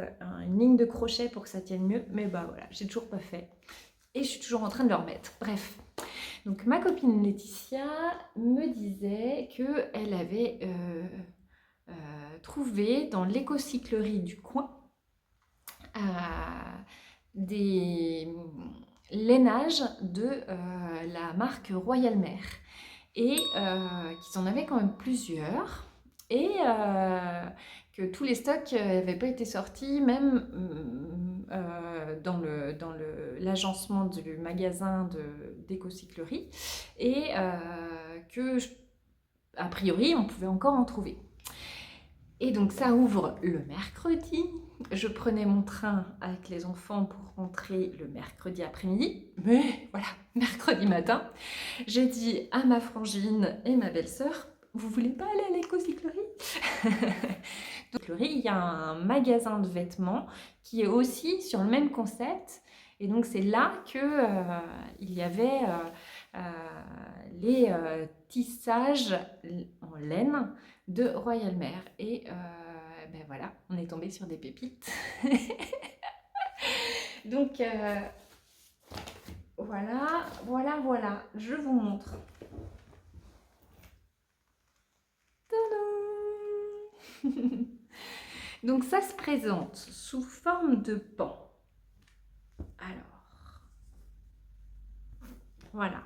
une ligne de crochet pour que ça tienne mieux, mais bah voilà, j'ai toujours pas fait et je suis toujours en train de le remettre. Bref, donc ma copine Laetitia me disait qu'elle avait trouvé dans l'écocyclerie du coin des lainages de la marque Royal Mer, et qu'ils en avaient quand même plusieurs, et que tous les stocks n'avaient pas été sortis, même dans l'agencement du magasin d'écocyclerie, et que a priori on pouvait encore en trouver. Et donc ça ouvre le mercredi. Je prenais mon train avec les enfants pour rentrer le mercredi après-midi. Mais voilà, mercredi matin, j'ai dit à ma frangine et ma belle-sœur, vous voulez pas aller à l'écocyclerie? Donc, il y a un magasin de vêtements qui est aussi sur le même concept. Et donc, c'est là que il y avait les tissages en laine de Royal Mère. Et ben voilà, on est tombé sur des pépites. Donc, voilà, voilà, voilà, je vous montre. Tadam. Donc ça se présente sous forme de pan. Alors, voilà.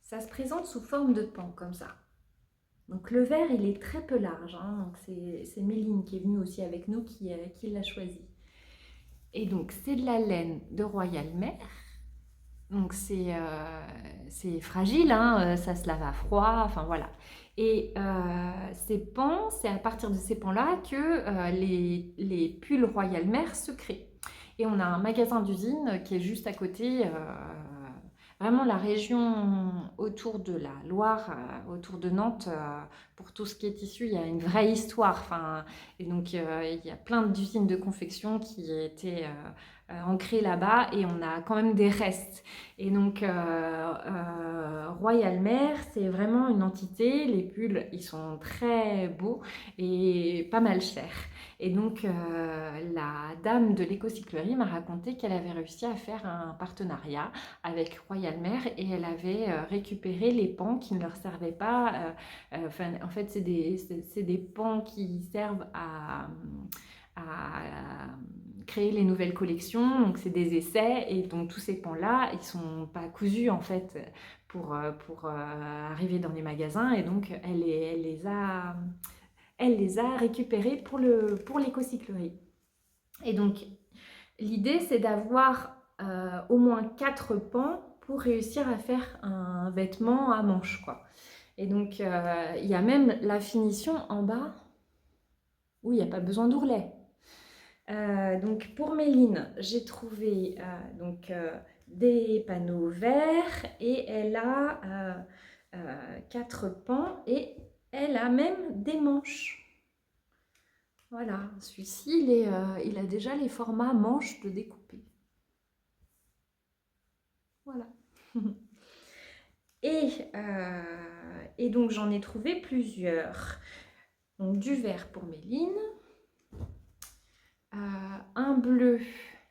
Ça se présente sous forme de pan, comme ça. Donc le verre, il est très peu large. Hein, donc c'est Méline qui est venue aussi avec nous qui l'a choisi. Et donc c'est de la laine de Royal Mère. Donc c'est fragile, hein, ça se lave à froid, enfin voilà. Et ces pans, c'est à partir de ces pans-là que les pulls Royal Mère se créent. Et on a un magasin d'usine qui est juste à côté, vraiment la région autour de la Loire, autour de Nantes, pour tout ce qui est tissu, il y a une vraie histoire. Enfin, et donc il y a plein d'usines de confection qui étaient ancrées là-bas et on a quand même des restes. Et donc Royal Mère, c'est vraiment une entité. Les pulls, ils sont très beaux et pas mal chers. Et donc, la dame de l'écocyclerie m'a raconté qu'elle avait réussi à faire un partenariat avec Royal Mère et elle avait récupéré les pans qui ne leur servaient pas. En fait, c'est des pans qui servent à créer les nouvelles collections. Donc, c'est des essais et donc tous ces pans-là, ils sont pas cousus en fait pour arriver dans les magasins. Et donc, elle les a récupérés pour l'écocyclerie. Et donc, l'idée, c'est d'avoir au moins 4 pans pour réussir à faire un vêtement à manches, quoi. Et donc, il y a même la finition en bas où il n'y a pas besoin d'ourlet. Donc, pour Méline, j'ai trouvé des panneaux verts et elle a 4 pans et elle a même des manches. Voilà, celui-ci, il a déjà les formats manches de découper. Voilà. Et donc, j'en ai trouvé plusieurs. Donc, du vert pour Méline, un bleu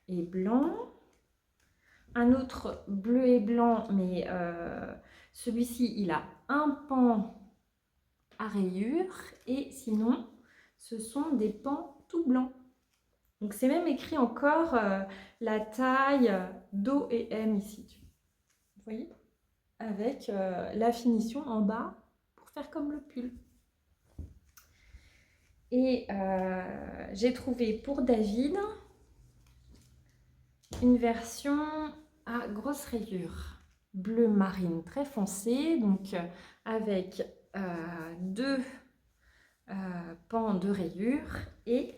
et blanc, un autre bleu et blanc, mais celui-ci, il a un pan à rayures et sinon, ce sont des pans tout blancs. Donc, c'est même écrit encore la taille d'O et M ici. Vous voyez? Avec la finition en bas pour faire comme le pull. Et j'ai trouvé pour David une version à grosses rayures, bleu marine très foncé, donc avec 2 pans de rayures et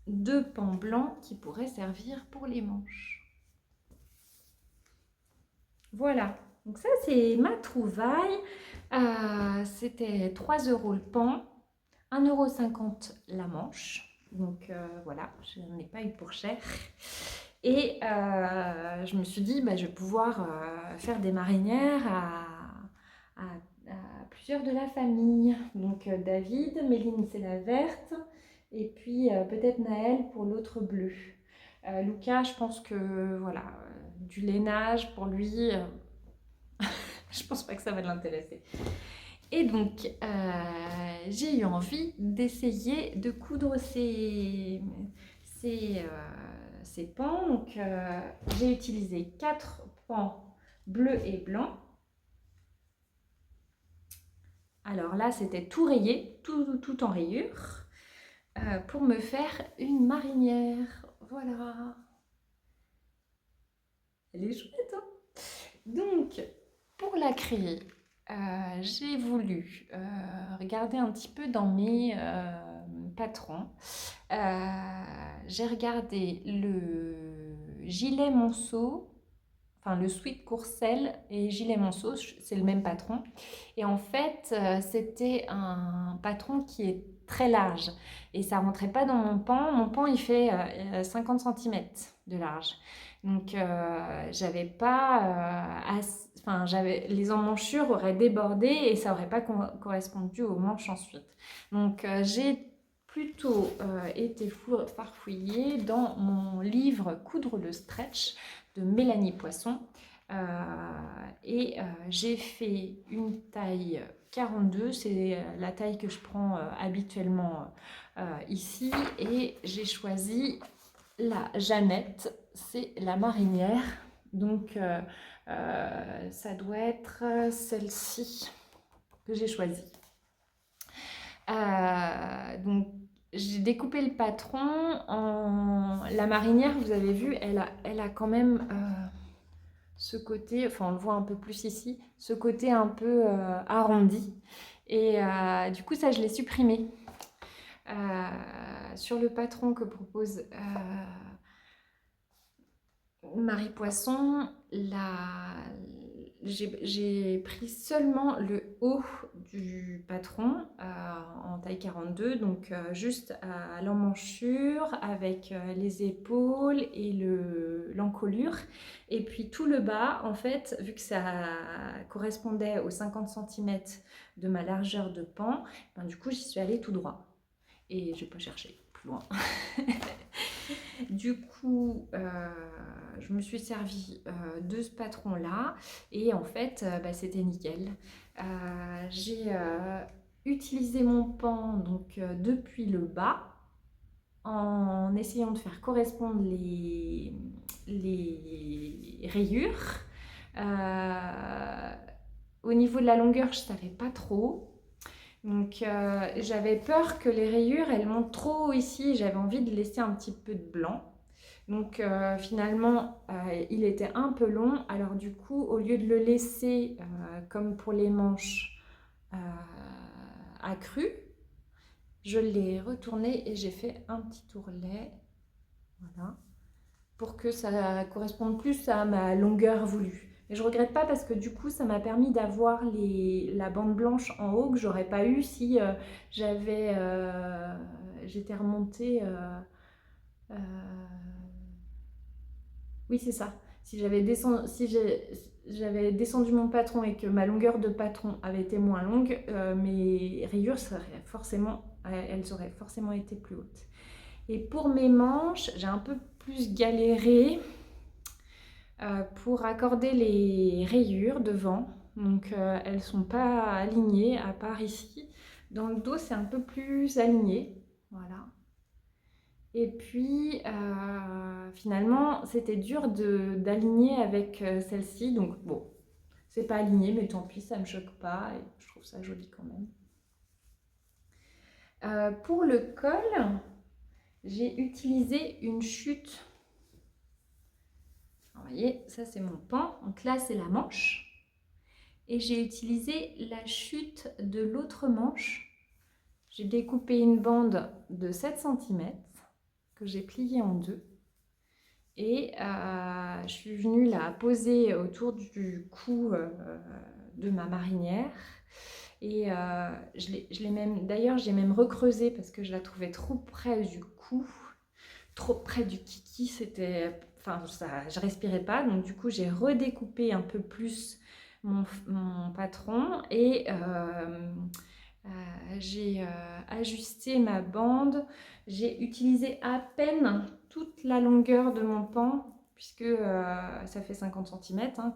2 pans blancs qui pourraient servir pour les manches. Voilà, donc ça c'est ma trouvaille. C'était 3 € le pan, 1,50 € la manche. Donc voilà, je n'en ai pas eu pour cher. Et je me suis dit, je vais pouvoir faire des marinières à plusieurs de la famille. Donc David, Méline c'est la verte, et puis peut-être Naël pour l'autre bleu. Lucas, je pense que voilà, du lainage pour lui, je pense pas que ça va l'intéresser. Et donc, j'ai eu envie d'essayer de coudre ces pans. Donc, j'ai utilisé 4 pans bleus et blancs. Alors là, c'était tout rayé, tout en rayures, pour me faire une marinière. Voilà. Elle est chouette, hein? Donc, pour la créer, j'ai voulu regarder un petit peu dans mes patrons. J'ai regardé le gilet monceau, enfin le sweat Courcelles et gilet manceau, c'est le même patron. Et en fait, c'était un patron qui est très large et ça rentrait pas dans mon pan. Mon pan, il fait 50 cm de large. Donc, j'avais pas enfin, les emmanchures auraient débordé et ça aurait pas correspondu aux manches ensuite. Donc, j'ai plutôt été farfouillée dans mon livre Coudre le stretch de Mélanie Poisson. J'ai fait une taille 42, c'est la taille que je prends habituellement ici, et j'ai choisi la Jeannette, c'est la marinière, donc ça doit être celle-ci que j'ai choisie. Donc j'ai découpé le patron en... La marinière, vous avez vu, elle a quand même ce côté, enfin on le voit un peu plus ici, ce côté un peu arrondi. Et du coup ça je l'ai supprimé. Sur le patron que propose Marie Poisson, j'ai pris seulement le haut du patron en taille 42, donc juste à l'emmanchure avec les épaules et l'encolure. Et puis tout le bas, en fait, vu que ça correspondait aux 50 cm de ma largeur de pan, ben, du coup j'y suis allée tout droit. Et je n'ai pas cherché plus loin. Du coup, je me suis servi de ce patron-là et en fait, bah, c'était nickel. J'ai utilisé mon pan donc, depuis le bas en essayant de faire correspondre les rayures. Au niveau de la longueur, je ne savais pas trop. Donc j'avais peur que les rayures elles montent trop ici, j'avais envie de laisser un petit peu de blanc. Donc finalement il était un peu long, alors du coup au lieu de le laisser comme pour les manches accru, je l'ai retourné et j'ai fait un petit tourlet, voilà, pour que ça corresponde plus à ma longueur voulue. Et je regrette pas parce que du coup ça m'a permis d'avoir la bande blanche en haut que j'aurais pas eu si j'étais remontée oui c'est ça, si j'avais descendu mon patron et que ma longueur de patron avait été moins longue, mes rayures elles auraient forcément été plus hautes. Et pour mes manches, j'ai un peu plus galéré pour accorder les rayures devant. Donc elles ne sont pas alignées à part ici. Dans le dos, c'est un peu plus aligné. Voilà. Et puis finalement, c'était dur d'aligner avec celle-ci. Donc bon, c'est pas aligné, mais tant pis, ça ne me choque pas. Et je trouve ça joli quand même. Pour le col, j'ai utilisé une chute. Alors, vous voyez, ça c'est mon pan. Donc là, c'est la manche. Et j'ai utilisé la chute de l'autre manche. J'ai découpé une bande de 7 cm que j'ai pliée en deux. Et je suis venue la poser autour du cou de ma marinière. Et d'ailleurs, j'ai même recreusé parce que je la trouvais trop près du cou, trop près du kiki. Enfin, je respirais pas. Donc du coup, j'ai redécoupé un peu plus mon patron et j'ai ajusté ma bande. J'ai utilisé à peine toute la longueur de mon pan puisque ça fait 50 cm hein,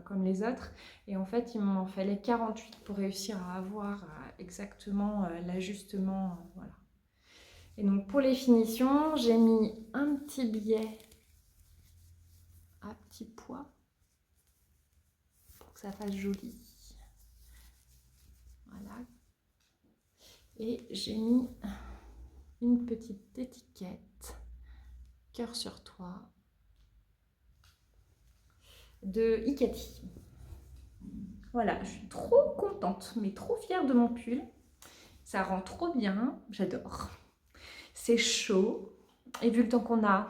comme les autres. Et en fait, il m'en fallait 48 pour réussir à avoir exactement l'ajustement. Voilà. Et donc pour les finitions, j'ai mis un petit biais à petit pois pour que ça fasse joli. Voilà. Et j'ai mis une petite étiquette cœur sur toi de Icati. Voilà, je suis trop contente, mais trop fière de mon pull. Ça rend trop bien, j'adore. C'est chaud, et vu le temps qu'on a,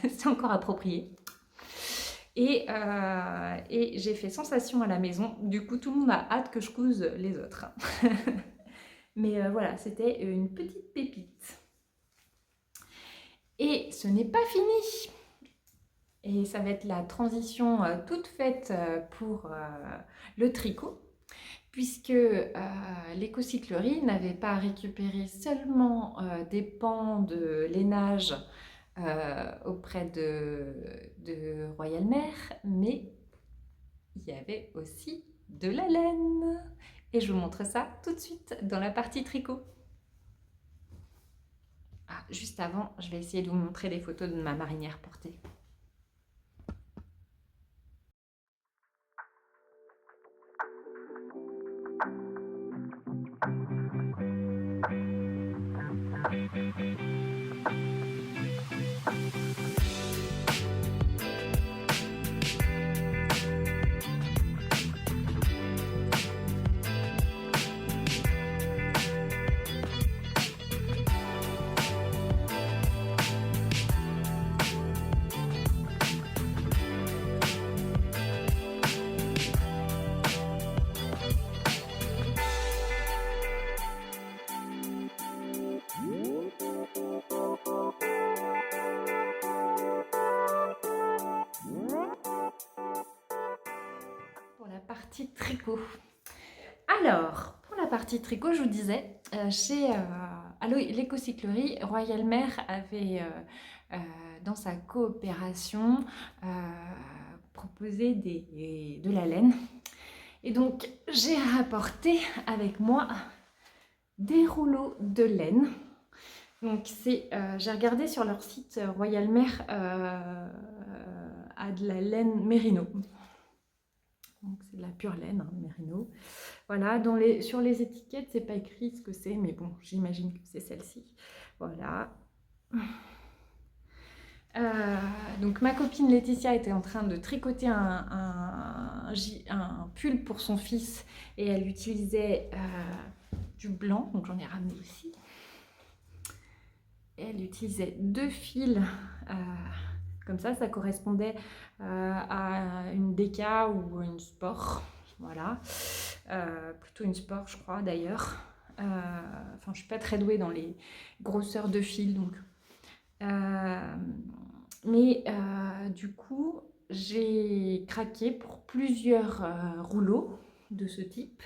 c'est encore approprié. Et j'ai fait sensation à la maison. Du coup, tout le monde a hâte que je couse les autres. Mais voilà, c'était une petite pépite. Et ce n'est pas fini. Et ça va être la transition toute faite pour le tricot, puisque l'écocyclerie n'avait pas récupéré seulement des pans de lainage auprès de Royal Mère, mais il y avait aussi de la laine. Et je vous montre ça tout de suite dans la partie tricot. Ah, juste avant, je vais essayer de vous montrer des photos de ma marinière portée. Pour la partie tricot. Alors, pour la partie tricot, je vous disais, chez l'écocyclerie, Royal Mère avait, dans sa coopération, proposé de la laine. Et donc, j'ai rapporté avec moi des rouleaux de laine. Donc, j'ai regardé sur leur site, Royal Mère a de la laine mérino. Donc c'est de la pure laine, hein, mérino. Voilà, sur les étiquettes, c'est pas écrit ce que c'est, mais bon, j'imagine que c'est celle-ci. Voilà. Donc ma copine Laetitia était en train de tricoter un pull pour son fils et elle utilisait du blanc, donc j'en ai ramené aussi. Et elle utilisait 2 fils. Comme ça correspondait à une DK ou une sport. Voilà. Plutôt une sport, je crois, d'ailleurs. Enfin, je ne suis pas très douée dans les grosseurs de fil, donc. Mais du coup, j'ai craqué pour plusieurs rouleaux de ce type.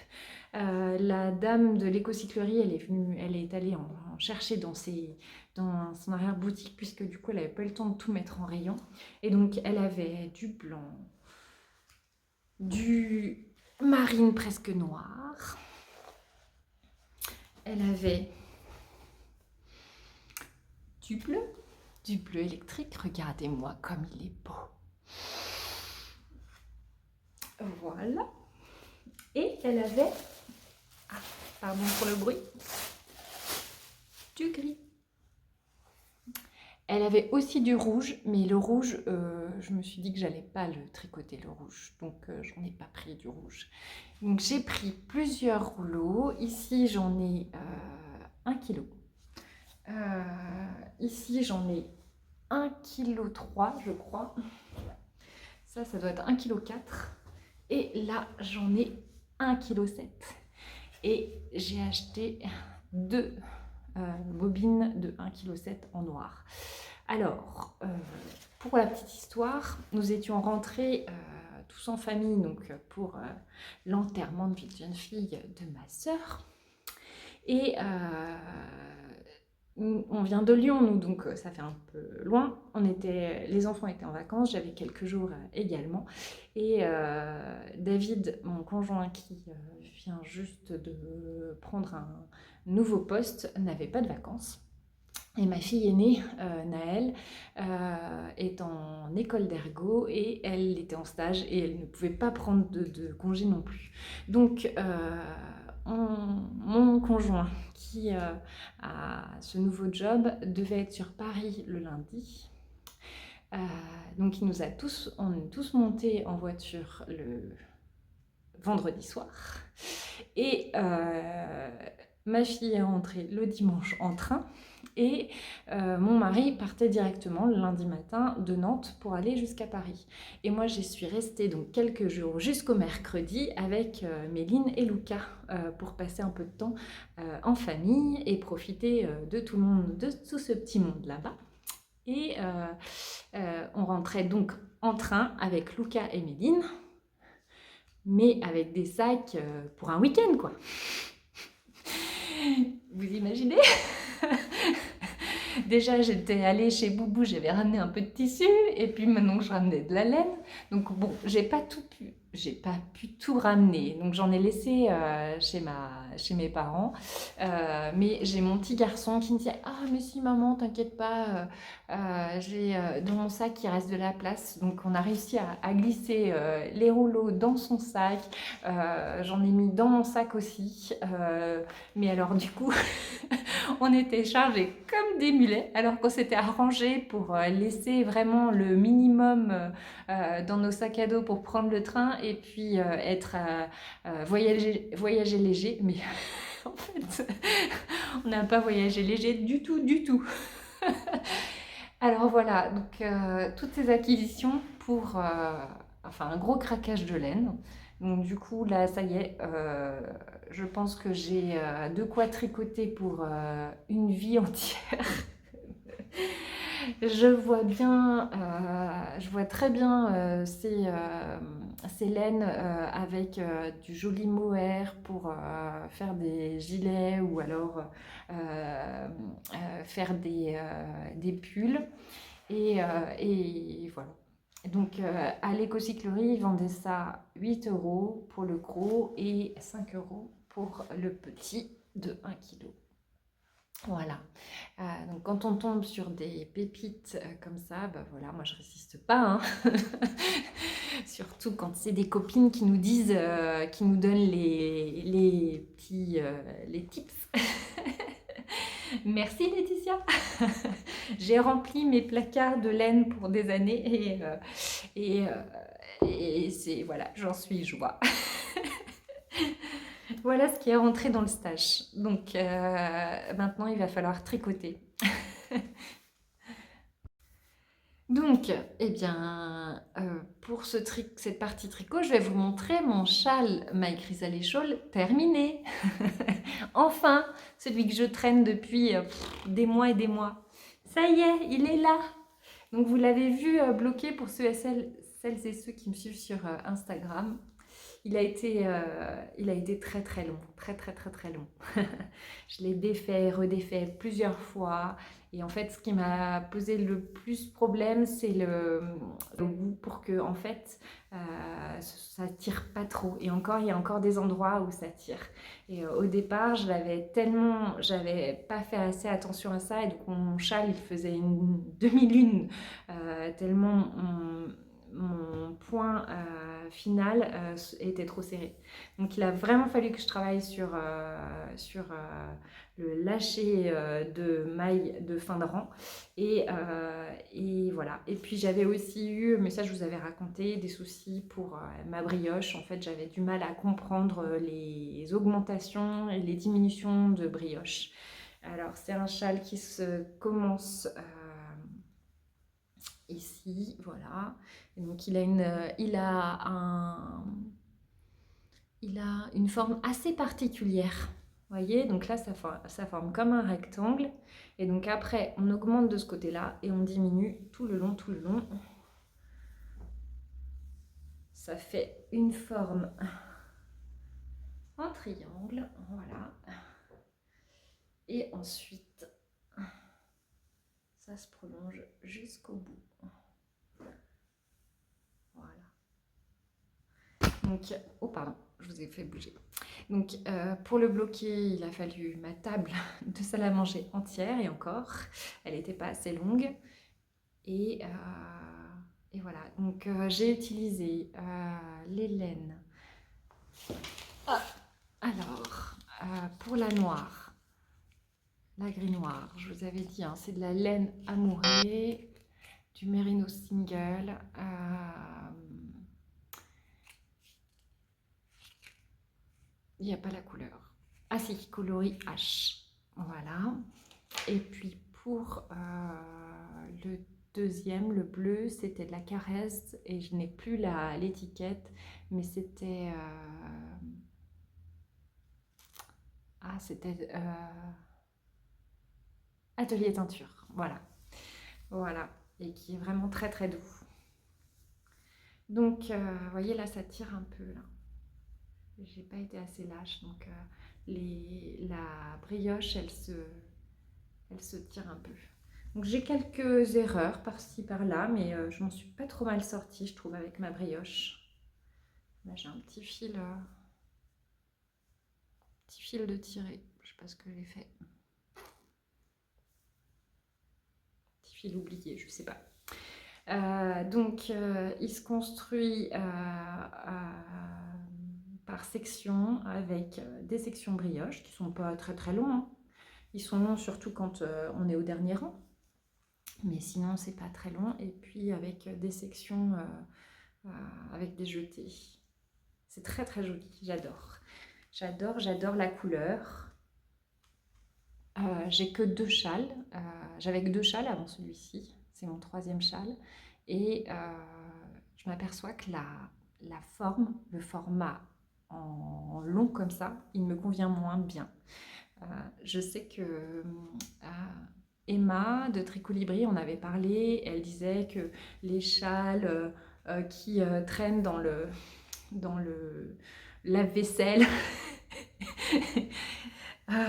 La dame de l'écocyclerie, elle est allée en chercher dans son arrière-boutique, puisque du coup, elle n'avait pas eu le temps de tout mettre en rayon. Et donc, elle avait du blanc, du marine presque noir. Elle avait du bleu électrique. Regardez-moi comme il est beau. Voilà. Et elle avait, pardon pour le bruit, du gris. Elle avait aussi du rouge, mais le rouge, je me suis dit que j'allais pas le tricoter le rouge, donc j'en ai pas pris du rouge. Donc j'ai pris plusieurs rouleaux. Ici j'en ai 1 kg. Ici j'en ai 1,3 kg, je crois. Ça doit être 1,4 kg. Et là j'en ai 1,7 kg. Et j'ai acheté 2 bobines de 1,7 kg en noir. Alors, pour la petite histoire, nous étions rentrés tous en famille donc, pour l'enterrement de vie de jeune fille de ma sœur. Et on vient de Lyon, nous, donc ça fait un peu loin. Les enfants étaient en vacances, j'avais quelques jours également. Et David, mon conjoint qui vient juste de prendre un nouveau poste, n'avait pas de vacances. Et ma fille aînée, Naëlle, est en école d'ergo et elle était en stage et elle ne pouvait pas prendre de congé non plus. Donc, mon conjoint qui a ce nouveau job devait être sur Paris le lundi. Donc on est tous montés en voiture le vendredi soir. Et ma fille est rentrée le dimanche en train et mon mari partait directement le lundi matin de Nantes pour aller jusqu'à Paris. Et moi, j'y suis restée donc quelques jours jusqu'au mercredi avec Méline et Lucas pour passer un peu de temps en famille et profiter de tout le monde, de tout ce petit monde là-bas. Et on rentrait donc en train avec Lucas et Méline, mais avec des sacs pour un week-end, quoi. Vous imaginez? Déjà, j'étais allée chez Boubou, j'avais ramené un peu de tissu, et puis maintenant je ramenais de la laine. Donc bon, j'ai pas pu tout ramener. Donc j'en ai laissé chez mes parents. Mais j'ai mon petit garçon qui me dit: ah, mais si maman, t'inquiète pas, j'ai dans mon sac il reste de la place. Donc on a réussi à glisser les rouleaux dans son sac. J'en ai mis dans mon sac aussi. Mais alors du coup, on était chargés comme des mulets, alors qu'on s'était arrangé pour laisser vraiment le minimum dans nos sacs à dos pour prendre le train et puis voyager léger. Mais en fait, on n'a pas voyagé léger du tout, du tout. Alors voilà, donc toutes ces acquisitions pour enfin un gros craquage de laine. Donc du coup là ça y est, je pense que j'ai de quoi tricoter pour une vie entière. Je vois bien, je vois très bien ces laines avec du joli mohair pour faire des gilets ou alors faire des pulls. Et voilà. Donc à l'écocyclerie, ils vendaient ça 8 € pour le gros et 5 € pour le petit de 1 kg. Voilà. Donc quand on tombe sur des pépites comme ça, bah voilà, moi je résiste pas, hein. Surtout quand c'est des copines qui nous disent, qui nous donnent les petits les tips. Merci Laetitia. J'ai rempli mes placards de laine pour des années et, et c'est voilà, j'en suis joie. Voilà ce qui est rentré dans le stage. Donc maintenant, il va falloir tricoter. Donc, eh bien, pour cette partie tricot, je vais vous montrer mon châle My Chrysallis Shawl terminé. Enfin, celui que je traîne depuis des mois et des mois. Ça y est, il est là. Donc, vous l'avez vu bloqué pour celles et ceux qui me suivent sur Instagram. Il a été très très long, très très très très long. Je l'ai défait, redéfait plusieurs fois. Et en fait, ce qui m'a posé le plus problème, c'est le bout pour que en fait, ça tire pas trop. Et encore, il y a encore des endroits où ça tire. Et au départ, j'avais pas fait assez attention à ça. Et donc mon châle, il faisait une demi-lune tellement mon point final était trop serré. Donc il a vraiment fallu que je travaille sur le lâcher de maille de fin de rang. Et voilà. Et puis j'avais aussi eu, mais ça je vous avais raconté, des soucis pour ma brioche. En fait, j'avais du mal à comprendre les augmentations et les diminutions de brioche. Alors c'est un châle qui se commence ici, voilà. Et donc il a une forme assez particulière. Vous voyez, donc là ça forme comme un rectangle. Et donc après on augmente de ce côté-là et on diminue tout le long, tout le long. Ça fait une forme en triangle, voilà. Et ensuite ça se prolonge jusqu'au bout. Voilà. Donc, oh pardon, je vous ai fait bouger. Donc pour le bloquer, il a fallu ma table de salle à manger entière et encore, elle n'était pas assez longue. Et voilà, donc j'ai utilisé les laines. Alors, pour la noire, la gris noire, je vous avais dit, hein, c'est de la laine amourée, du Merino Single. Il n'y a pas la couleur. Ah si, coloris H. Voilà. Et puis pour le deuxième, le bleu, c'était de la Caresse et je n'ai plus l'étiquette, mais c'était c'était Atelier Teinture. Voilà, voilà, et qui est vraiment très très doux. Donc, vous voyez là, ça tire un peu là. J'ai pas été assez lâche, donc la brioche, elle se tire un peu. Donc j'ai quelques erreurs par-ci par-là, mais je m'en suis pas trop mal sortie, je trouve, avec ma brioche. Là j'ai un petit fil de tirer, je sais pas ce que j'ai fait. Petit fil oublié, je sais pas. Donc il se construit par section avec des sections brioche qui sont pas très très longs, hein. Ils sont longs surtout quand on est au dernier rang, mais sinon c'est pas très long. Et puis avec des sections avec des jetés. C'est très très joli, j'adore. J'adore la couleur. J'ai que 2 châles. J'avais que 2 châles avant celui-ci. C'est mon 3e châle. Et je m'aperçois que la forme, le format en long comme ça, il me convient moins bien. Je sais que Emma de Tricolibri en avait parlé. Elle disait que les châles qui traînent dans le lave-vaisselle,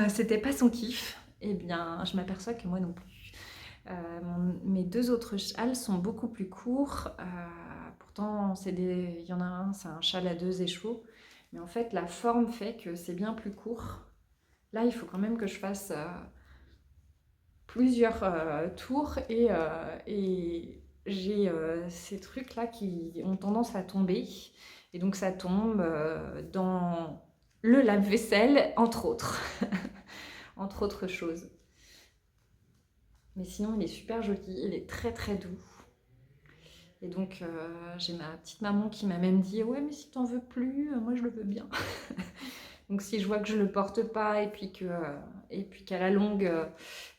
c'était pas son kiff. Eh bien, je m'aperçois que moi non plus. Mes 2 autres châles sont beaucoup plus courts. Pourtant, il y en a un, c'est un châle à 2 écheveaux. Mais en fait, la forme fait que c'est bien plus court. Là, il faut quand même que je fasse plusieurs tours et j'ai ces trucs-là qui ont tendance à tomber. Et donc, ça tombe dans le lave-vaisselle, entre autres. Entre autres choses. Mais sinon, il est super joli, il est très très doux. Et donc, j'ai ma petite maman qui m'a même dit « Ouais, mais si t'en veux plus, moi je le veux bien. » Donc, si je vois que je le porte pas et puis qu'à la longue,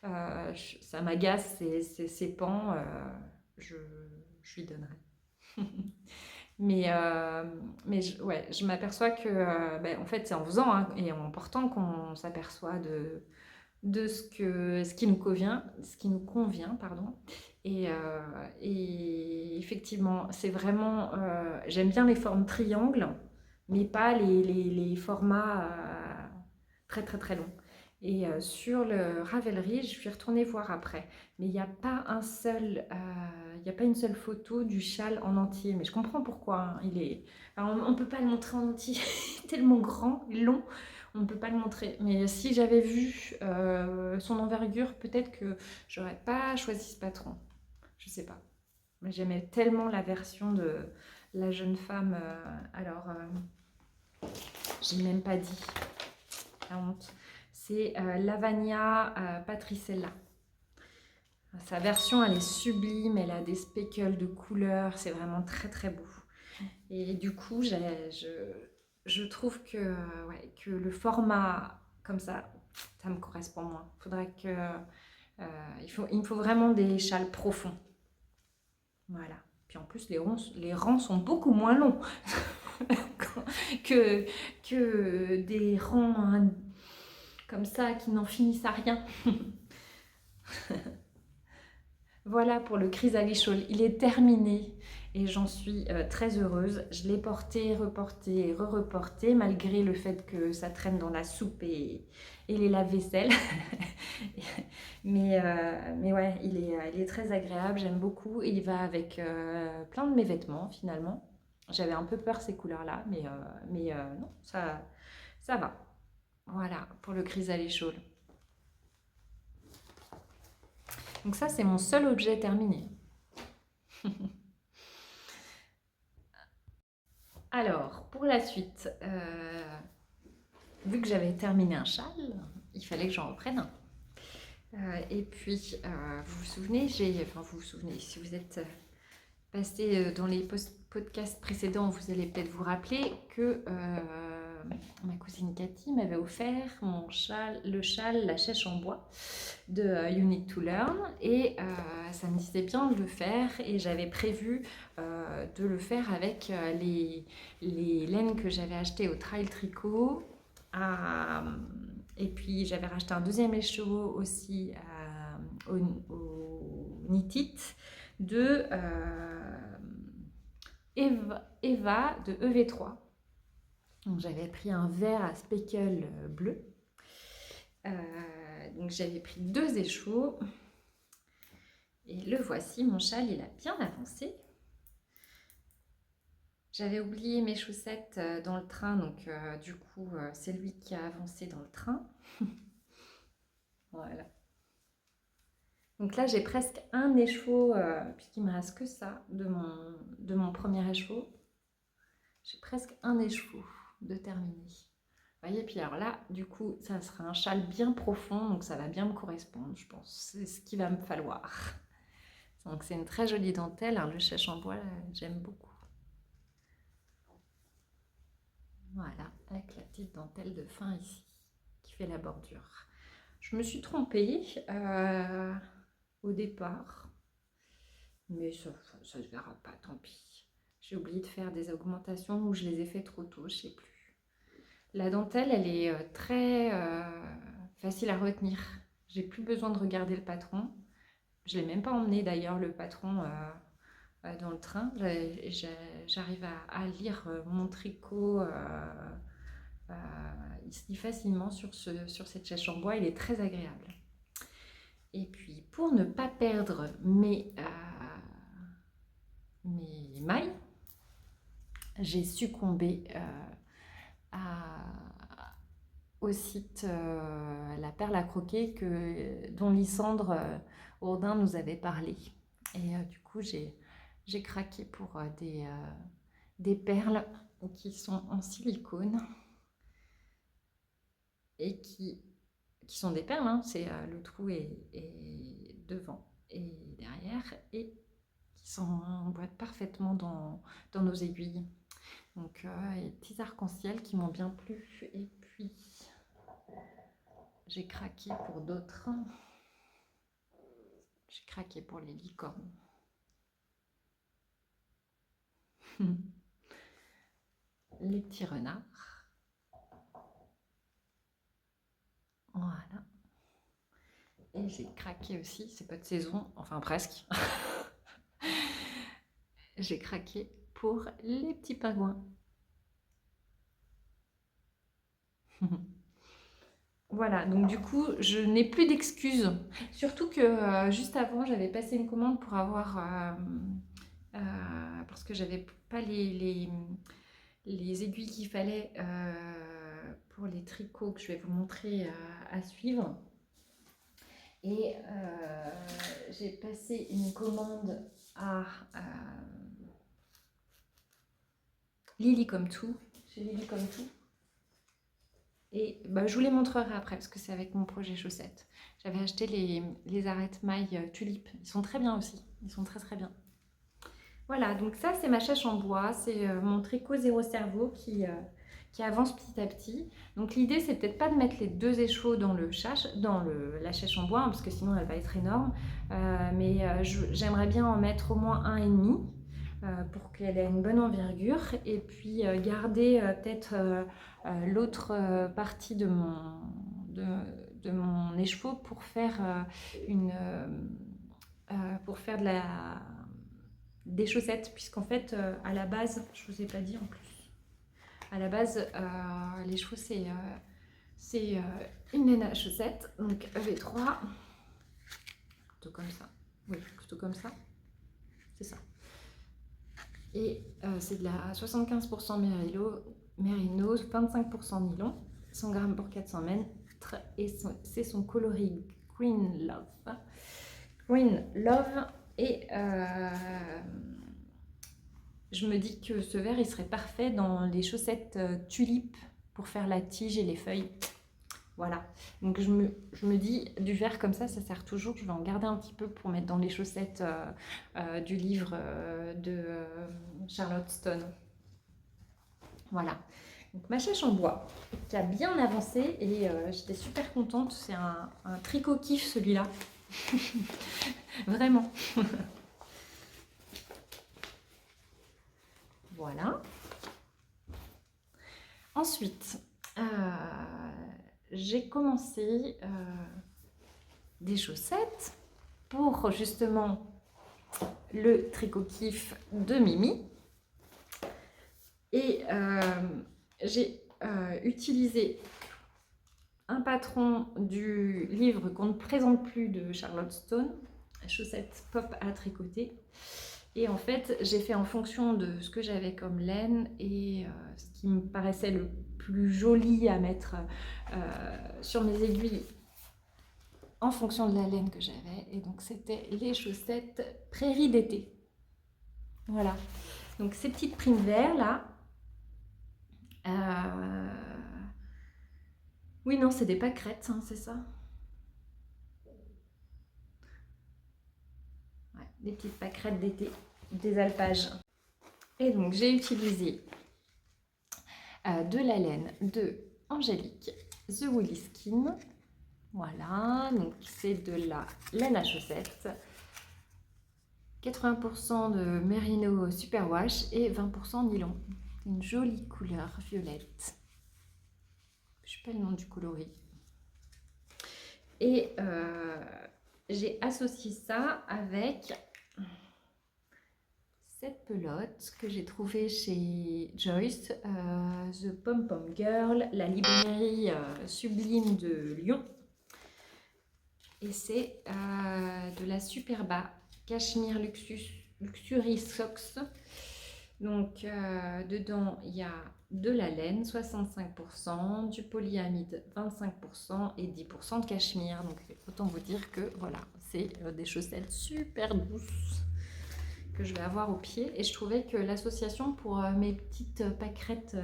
ça m'agace ces pans, je lui donnerai. Mais ouais, je m'aperçois que, en fait, c'est en faisant hein, et en portant qu'on s'aperçoit de ce qui nous convient, pardon. Et effectivement, c'est vraiment, j'aime bien les formes triangles, mais pas les formats très très très longs. Et sur le Ravelry, je suis retournée voir après, mais il n'y a pas il n'y a pas une seule photo du châle en entier. Mais je comprends pourquoi. Hein. Alors, on ne peut pas le montrer en entier, tellement grand, long. On ne peut pas le montrer. Mais si j'avais vu son envergure, peut-être que j'aurais pas choisi ce patron. Je sais pas. Mais j'aimais tellement la version de la jeune femme. J'ai même pas dit. La honte. C'est Lavagna Patricella. Sa version, elle est sublime. Elle a des speckles de couleurs. C'est vraiment très très beau. Et du coup, je trouve que le format comme ça me correspond moins. Il me faut vraiment des châles profonds. Voilà. Puis en plus, les rangs sont beaucoup moins longs que des rangs hein, comme ça qui n'en finissent à rien. Voilà pour le chrysalis-shawl. Il est terminé et j'en suis très heureuse. Je l'ai porté, reporté et re-reporté malgré le fait que ça traîne dans la soupe et les lave-vaisselle. mais ouais, il est très agréable, j'aime beaucoup. Et il va avec plein de mes vêtements finalement. J'avais un peu peur ces couleurs-là, mais non, ça va. Voilà pour le chrysalis-shawl. Donc ça, c'est mon seul objet terminé. Alors, pour la suite, vu que j'avais terminé un châle, il fallait que j'en reprenne un. Et puis, vous vous souvenez, vous vous souvenez, si vous êtes passé dans les podcasts précédents, vous allez peut-être vous rappeler que ma cousine Cathy m'avait offert le châle La Chèche en bois de You Need to Learn, et ça me disait bien de le faire, et j'avais prévu de le faire avec les laines que j'avais achetées au Trail Tricot, et puis j'avais racheté un deuxième écheveau aussi au Knit It de Eva de EV3. Donc j'avais pris un vert à speckle bleu. Donc j'avais pris 2 échos. Et le voici, mon châle, il a bien avancé. J'avais oublié mes chaussettes dans le train, donc du coup c'est lui qui a avancé dans le train. Voilà. Donc là j'ai presque un écheveau, puisqu'il me reste que ça de mon premier écheveau. J'ai presque un écheveau de terminer. Vous voyez, puis alors là, du coup, ça sera un châle bien profond, donc ça va bien me correspondre, je pense. C'est ce qu'il va me falloir. Donc c'est une très jolie dentelle, hein, le chèche en bois, j'aime beaucoup. Voilà, avec la petite dentelle de fin ici, qui fait la bordure. Je me suis trompée au départ, mais ça se verra pas, tant pis. J'ai oublié de faire des augmentations ou je les ai fait trop tôt, je sais plus. La dentelle, elle est très facile à retenir. J'ai plus besoin de regarder le patron. Je ne l'ai même pas emmené d'ailleurs, le patron, dans le train. J'arrive à lire mon tricot. Il se lit facilement sur cette chèche en bois. Il est très agréable. Et puis, pour ne pas perdre mes mailles, j'ai succombé au site La Perle à croquer dont Lysandre Audin nous avait parlé. Et du coup, j'ai craqué pour des perles qui sont en silicone et qui sont des perles, hein. C'est le trou est devant et derrière, et qui s'emboîtent parfaitement dans nos aiguilles. Donc les petits arcs-en-ciel qui m'ont bien plu. Et puis j'ai craqué pour d'autres. J'ai craqué pour les licornes. Les petits renards. Voilà. Et j'ai craqué aussi, c'est pas de saison, enfin presque. J'ai craqué pour les petits pingouins. Voilà, donc du coup, je n'ai plus d'excuses. Surtout que juste avant, j'avais passé une commande pour avoir... parce que j'avais pas les aiguilles qu'il fallait pour les tricots que je vais vous montrer à suivre. Et j'ai passé une commande à Lily Come To, chez Lily Come To. Et je vous les montrerai après parce que c'est avec mon projet chaussettes. J'avais acheté les arrête-mailles tulipes. Ils sont très bien aussi. Ils sont très très bien. Voilà, donc ça c'est ma chèche en bois. C'est mon tricot zéro cerveau qui avance petit à petit. Donc l'idée c'est peut-être pas de mettre les 2 écheveaux dans la chèche en bois, hein, parce que sinon elle va être énorme. Mais j'aimerais bien en mettre au moins 1,5 pour qu'elle ait une bonne envergure. Et puis garder peut-être l'autre partie de mon écheveau pour faire des chaussettes, puisqu'en fait à la base, je vous ai pas dit en plus, à la base les chevaux c'est une laine à chaussettes, donc EV3, plutôt comme ça, oui plutôt comme ça, c'est ça, et c'est de la 75% mérino, 25% nylon, 100 grammes pour 400 mètres, et c'est son coloris Green Love. Et je me dis que ce vert il serait parfait dans les chaussettes tulipes pour faire la tige et les feuilles. Voilà, donc je me dis du vert comme ça sert toujours. Je vais en garder un petit peu pour mettre dans les chaussettes du livre de Charlotte Stone. Voilà, Donc ma chèche en bois qui a bien avancé et j'étais super contente. C'est un tricot kiff celui-là. Vraiment. Voilà. Ensuite, j'ai commencé des chaussettes pour justement le tricot kiff de Mimi. Et j'ai utilisé un patron du livre qu'on ne présente plus de Charlotte Stone, chaussettes pop à tricoter. Et en fait, j'ai fait en fonction de ce que j'avais comme laine et ce qui me paraissait le plus joli à mettre sur mes aiguilles en fonction de la laine que j'avais. Et donc, c'était les chaussettes prairie d'été. Voilà. Donc, ces petites primes verts là. Oui, non, c'est des pâquerettes, hein, c'est ça. Ouais, des petites pâquerettes d'été, des alpages. Et donc, j'ai utilisé de la laine de Angélique, The Woolly Skin. Voilà, donc c'est de la laine à chaussettes. 80% de Merino Superwash et 20% nylon. Une jolie couleur violette. Je sais pas le nom du coloris. Et j'ai associé ça avec cette pelote que j'ai trouvée chez Joyce, The Pom Pom Girl, la librairie sublime de Lyon. Et c'est de la Superba Cashmere Luxury Socks. Donc dedans il y a de la laine 65%, du polyamide 25% et 10% de cachemire. Donc autant vous dire que voilà, c'est des chaussettes super douces que je vais avoir au pied. Et je trouvais que l'association pour mes petites pâquerettes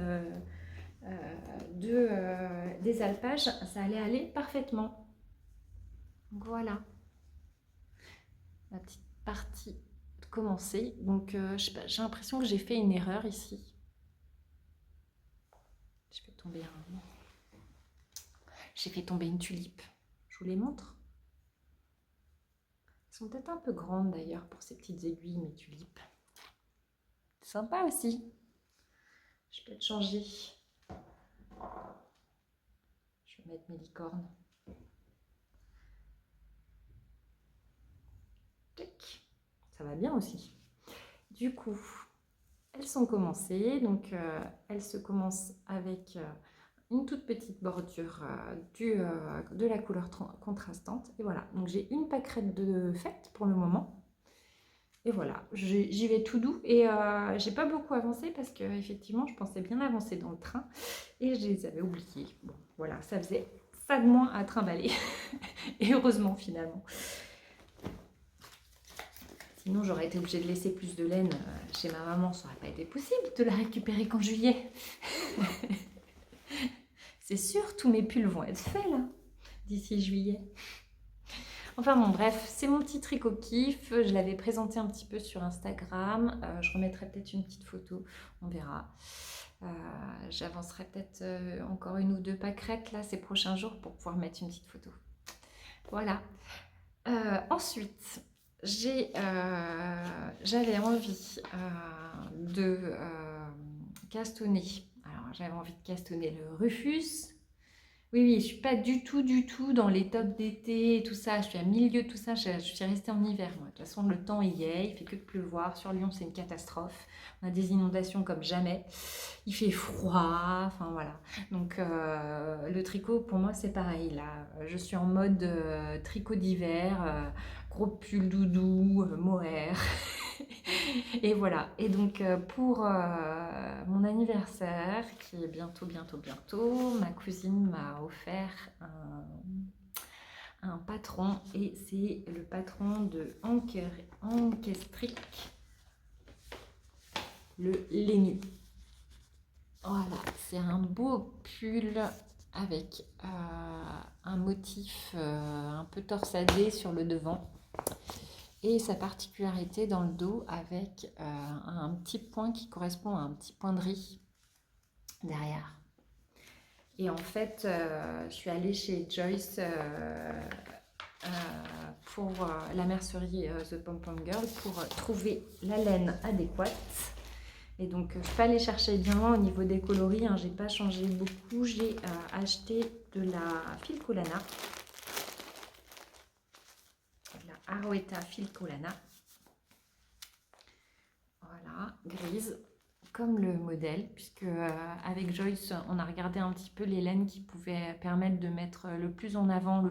des alpages, ça allait aller parfaitement. Donc voilà, la petite partie commencer. Donc j'ai l'impression que j'ai fait une erreur ici. Je fais tomber J'ai fait tomber une tulipe. Je vous les montre. Elles sont peut-être un peu grandes d'ailleurs pour ces petites aiguilles, mes tulipes. C'est sympa aussi. Je vais peut-être changer. Je vais mettre mes licornes. Ça va bien aussi. Du coup, elles sont commencées. Donc, elles se commencent avec une toute petite bordure de la couleur contrastante. Et voilà, donc j'ai une pâquerette de fête pour le moment. Et voilà, j'y vais tout doux. Et j'ai pas beaucoup avancé parce que effectivement, je pensais bien avancer dans le train. Et je les avais oubliés. Bon, voilà, ça faisait ça de moins à trimballer. Et heureusement, finalement. Sinon, j'aurais été obligée de laisser plus de laine chez ma maman. Ça n'aurait pas été possible de la récupérer qu'en juillet. C'est sûr, tous mes pulls vont être faits là, d'ici juillet. Enfin bon, bref, c'est mon petit tricot kiff. Je l'avais présenté un petit peu sur Instagram. Je remettrai peut-être une petite photo, on verra. J'avancerai peut-être encore une ou deux pâquerettes là ces prochains jours pour pouvoir mettre une petite photo. Voilà. Ensuite, j'avais envie de castonner. Alors, j'avais envie de castonner le Rufus. Oui, je suis pas du tout dans les tops d'été et tout ça. Je suis à milieu de tout ça. Je suis restée en hiver, moi. De toute façon, le temps y est. Il fait que de pleuvoir. Sur Lyon, c'est une catastrophe. On a des inondations comme jamais. Il fait froid. Enfin, voilà. Donc, le tricot, pour moi, c'est pareil. Là, je suis en mode tricot d'hiver. Gros pull doudou, mohair. Et voilà. Et donc, pour mon anniversaire, qui est bientôt, ma cousine m'a offert un patron. Et c'est le patron de Ankestrick, le Lénu. Voilà, c'est un beau pull avec un motif un peu torsadé sur le devant. Et sa particularité dans le dos avec un petit point qui correspond à un petit point de riz derrière. Et en fait, je suis allée chez Joyce pour la mercerie The Pom Pom Girl pour trouver la laine adéquate. Et donc, je peux aller chercher bien loin au niveau des coloris. J'ai pas changé beaucoup. J'ai acheté de la Filcolana. De la Aroeta Filcolana. Voilà, grise, comme le modèle. Puisque avec Joyce, on a regardé un petit peu les laines qui pouvaient permettre de mettre le plus en avant, le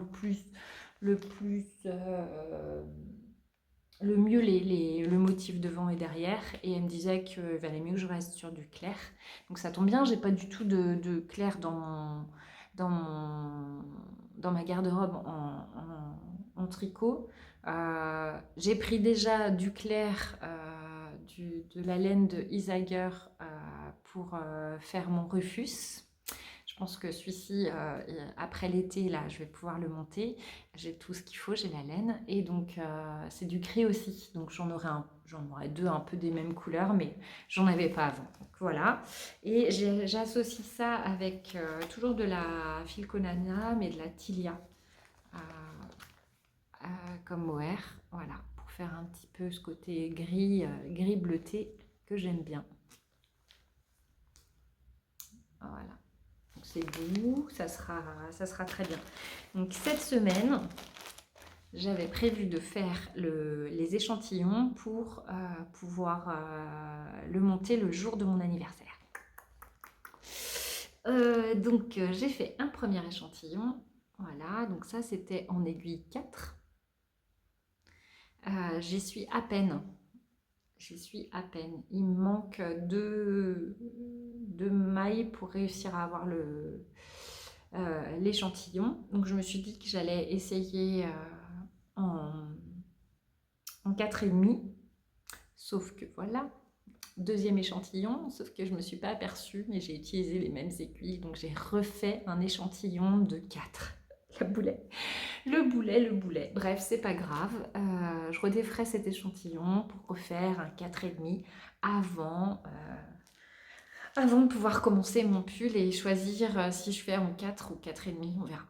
mieux le motif devant et derrière, et elle me disait qu'il valait mieux que je reste sur du clair. Donc ça tombe bien, j'ai pas du tout de clair dans ma garde-robe en tricot. J'ai pris déjà du clair, de la laine de Isager pour faire mon Rufus. Je pense que celui-ci, après l'été, là, je vais pouvoir le monter. J'ai tout ce qu'il faut, j'ai la laine. Et donc, c'est du gris aussi. Donc, j'en aurai deux un peu des mêmes couleurs, mais j'en avais pas avant. Donc, voilà. Et j'associe ça avec toujours de la Filcolana, mais de la Tilia comme mohair. Voilà, pour faire un petit peu ce côté gris, gris bleuté que j'aime bien. Voilà. C'est doux, ça sera très bien. Donc cette semaine, j'avais prévu de faire les échantillons pour pouvoir le monter le jour de mon anniversaire. Donc j'ai fait un premier échantillon. Voilà, donc ça c'était en aiguille 4. J'y suis à peine. Il me manque deux mailles pour réussir à avoir l'échantillon. Donc je me suis dit que j'allais essayer en 4,5. Sauf que voilà, deuxième échantillon, sauf que je ne me suis pas aperçue, mais j'ai utilisé les mêmes aiguilles. Donc j'ai refait un échantillon de 4. Le boulet. Bref, c'est pas grave. Je redéferai cet échantillon pour refaire un 4,5 avant de pouvoir commencer mon pull et choisir si je fais en 4 ou 4,5, on verra.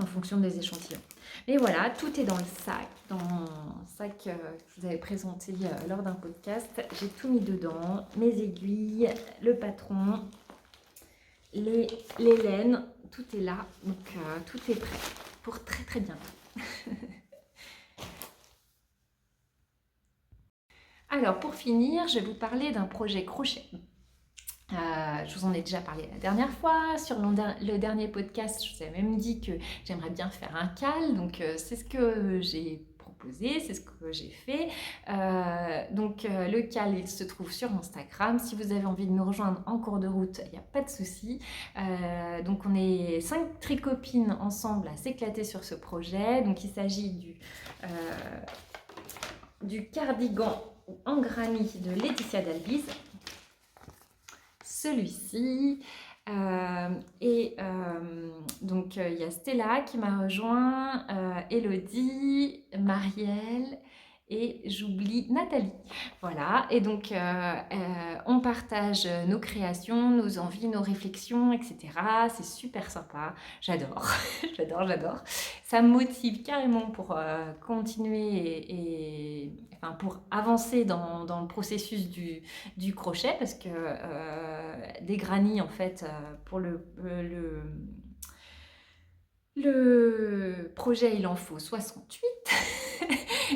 En fonction des échantillons. Mais voilà, tout est dans le sac. Dans un sac que je vous avais présenté lors d'un podcast. J'ai tout mis dedans. Mes aiguilles, le patron, les laines. Tout est là. Donc tout est prêt pour très très bientôt. Alors pour finir, je vais vous parler d'un projet crochet. Je vous en ai déjà parlé la dernière fois. Sur le dernier podcast, je vous avais même dit que j'aimerais bien faire un cal. Donc c'est ce que j'ai proposé, c'est ce que j'ai fait. Le cal, il se trouve sur Instagram. Si vous avez envie de nous rejoindre en cours de route, il n'y a pas de souci. Donc on est 5 tricopines ensemble à s'éclater sur ce projet. Donc il s'agit du cardigan en granny de Laetitia Dalbise. Celui-ci. Donc il y a Stella qui m'a rejoint, Elodie, Marielle et j'oublie Nathalie. Voilà, et donc on partage nos créations, nos envies, nos réflexions, etc. C'est super sympa, j'adore, j'adore. Ça me motive carrément pour continuer enfin, pour avancer dans le processus du crochet, parce que des granny, en fait, pour le projet, il en faut 68.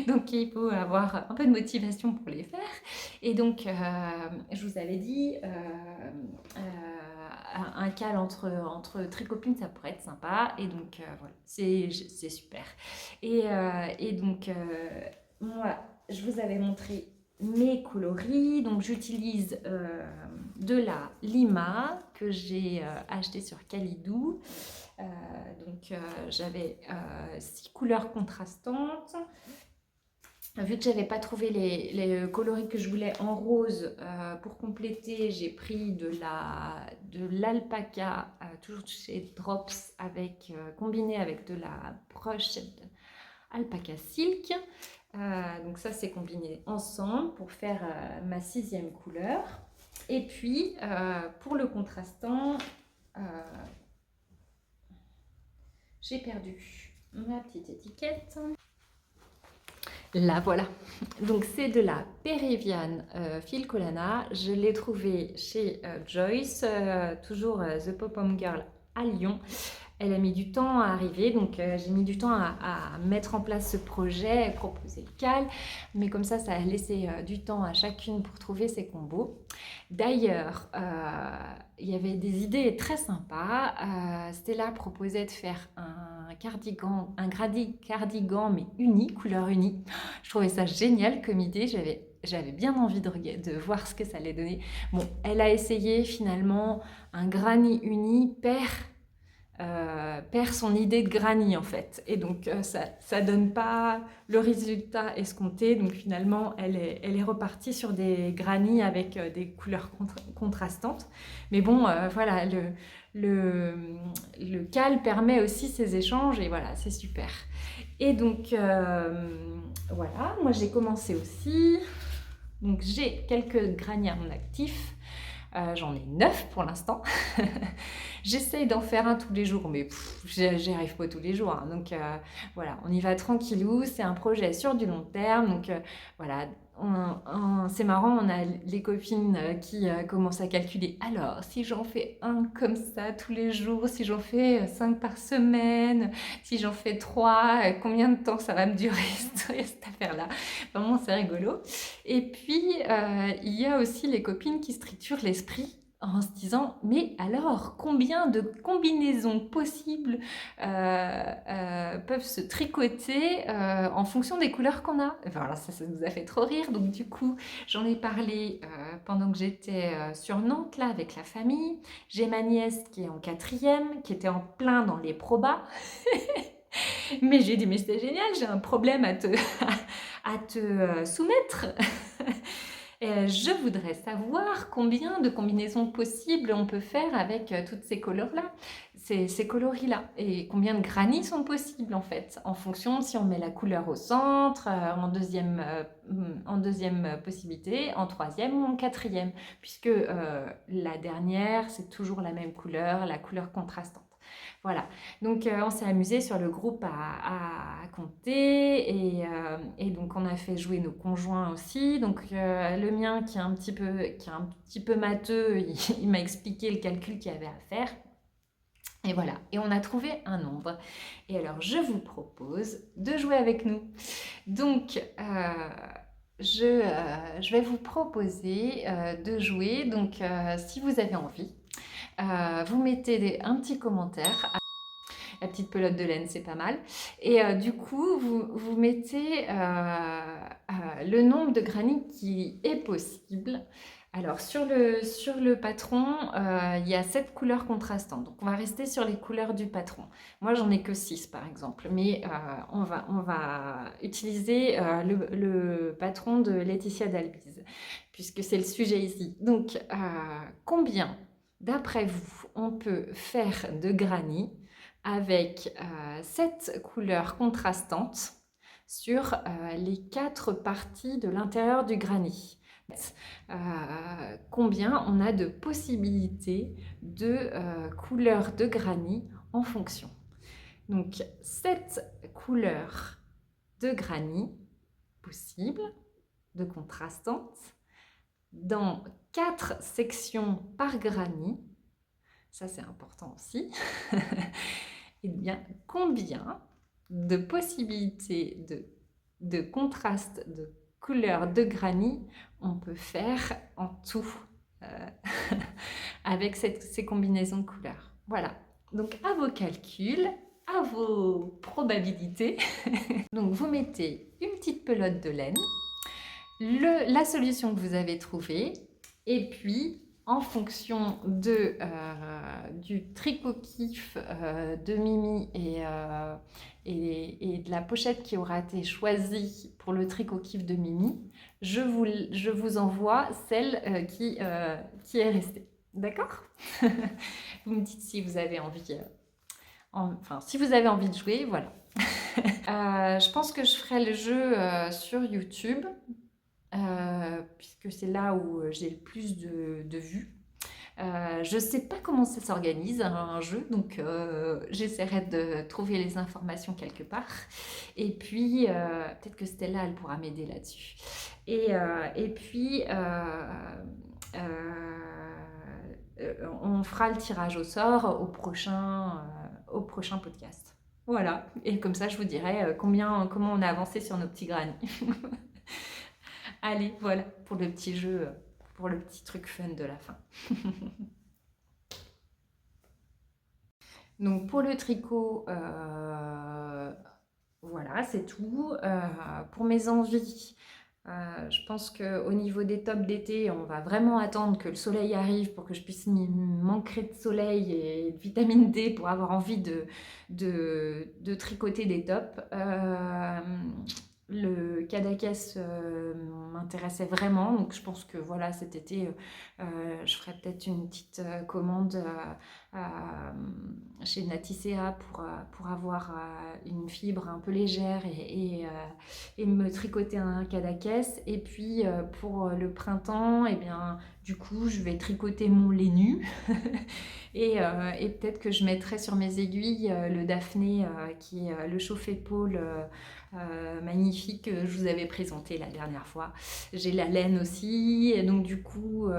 Donc il faut avoir un peu de motivation pour les faire. Et donc je vous avais dit un cal entre tricopines, ça pourrait être sympa. Et donc voilà, c'est super. Et donc moi, je vous avais montré mes coloris. Donc j'utilise de la Lima que j'ai acheté sur Calidou. J'avais 6 couleurs contrastantes. Vu que j'avais pas trouvé les coloris que je voulais en rose, pour compléter, j'ai pris de l'alpaca, toujours chez Drops, combiné avec de la broche alpaca silk. Donc ça, c'est combiné ensemble pour faire ma 6e couleur. Et puis, pour le contrastant, j'ai perdu ma petite étiquette. Là, voilà. Donc, c'est de la Péruvian Filcolana. Je l'ai trouvé chez Joyce, toujours The Pop-Home Girl à Lyon. Elle a mis du temps à arriver, donc j'ai mis du temps à mettre en place ce projet, proposer le cal, mais comme ça a laissé du temps à chacune pour trouver ses combos. D'ailleurs, il y avait des idées très sympas. Stella proposait de faire un cardigan, cardigan mais uni, couleur unie. Je trouvais ça génial comme idée, j'avais bien envie de voir ce que ça allait donner. Bon, elle a essayé finalement un granny uni perd son idée de granny en fait, et donc ça donne pas le résultat escompté, donc finalement elle est repartie sur des granny avec des couleurs contrastantes, mais bon voilà, le cal permet aussi ces échanges et voilà, c'est super. Et donc voilà, moi j'ai commencé aussi, donc j'ai quelques granny à mon actif. J'en ai 9 pour l'instant. J'essaye d'en faire un tous les jours, mais j'y arrive pas tous les jours. Hein. Donc voilà, on y va tranquillou. C'est un projet sur du long terme. Donc voilà, c'est marrant, on a les copines qui commencent à calculer. Alors, si j'en fais un comme ça tous les jours, si j'en fais 5 par semaine, si j'en fais 3, combien de temps ça va me durer cette affaire-là? Vraiment, c'est rigolo. Et puis, il y a aussi les copines qui se triturent l'esprit en se disant, mais alors, combien de combinaisons possibles peuvent se tricoter en fonction des couleurs qu'on a? Enfin, alors ça nous a fait trop rire, donc du coup, j'en ai parlé pendant que j'étais sur Nantes, là, avec la famille. J'ai ma nièce qui est en 4e, qui était en plein dans les probas. Mais j'ai dit, mais c'est génial, j'ai un problème à te soumettre. Je voudrais savoir combien de combinaisons possibles on peut faire avec toutes ces couleurs-là, ces coloris-là, et combien de granny sont possibles en fait, en fonction de si on met la couleur au centre, en deuxième possibilité, en 3e ou en 4e, puisque la dernière, c'est toujours la même couleur, la couleur contrastante. Voilà, donc on s'est amusé sur le groupe à compter et donc on a fait jouer nos conjoints aussi. Donc le mien qui est un petit peu matheux, il m'a expliqué le calcul qu'il y avait à faire. Et voilà, et on a trouvé un nombre. Et alors je vous propose de jouer avec nous. Donc je vais vous proposer de jouer. Donc si vous avez envie, vous mettez un petit commentaire. La petite pelote de laine, c'est pas mal. Et du coup, vous mettez le nombre de granny qui est possible. Alors, sur le patron, il y a 7 couleurs contrastantes. Donc, on va rester sur les couleurs du patron. Moi, j'en ai que 6, par exemple. Mais on va utiliser le patron de Laetitia Dalbiz, puisque c'est le sujet ici. Donc, combien, d'après vous, on peut faire de granny avec 7 couleurs contrastantes sur les 4 parties de l'intérieur du granny. Combien on a de possibilités de couleurs de granny en fonction. Donc 7 couleurs de granny possibles, de contrastantes, dans 4 sections par granny. Ça c'est important aussi. Eh bien, combien de possibilités de contraste de couleurs de granny on peut faire en tout avec ces combinaisons de couleurs. Voilà, donc à vos calculs, à vos probabilités. Donc vous mettez une petite pelote de laine, la solution que vous avez trouvée, et puis en fonction du tricot kiff de Mimi et de la pochette qui aura été choisie pour le tricot kiff de Mimi, je vous envoie celle qui est restée. D'accord? Vous me dites si vous avez envie, si vous avez envie de jouer, voilà. Je pense que je ferai le jeu sur YouTube. puisque c'est là où j'ai le plus de vues. Je sais pas comment ça s'organise un jeu, donc j'essaierai de trouver les informations quelque part. Et puis, peut-être que Stella, elle pourra m'aider là-dessus. Et puis, on fera le tirage au sort au prochain podcast. Voilà, et comme ça, je vous dirai comment on a avancé sur nos petits granits. Allez, voilà, pour le petit jeu, pour le petit truc fun de la fin. Donc pour le tricot, voilà, c'est tout. Pour mes envies, je pense qu'au niveau des tops d'été, on va vraiment attendre que le soleil arrive pour que je puisse m'ancrer de soleil et de vitamine D pour avoir envie de tricoter des tops. Le Cadaqués m'intéressait vraiment, donc je pense que voilà, cet été, je ferai peut-être une petite commande chez Naticea pour avoir une fibre un peu légère et me tricoter un Cadaqués. Et puis pour le printemps, et bien, du coup, je vais tricoter mon lait nu et peut-être que je mettrai sur mes aiguilles le Daphné qui est le chauffe-épaule magnifique que je vous avais présenté la dernière fois. J'ai la laine aussi, et donc du coup,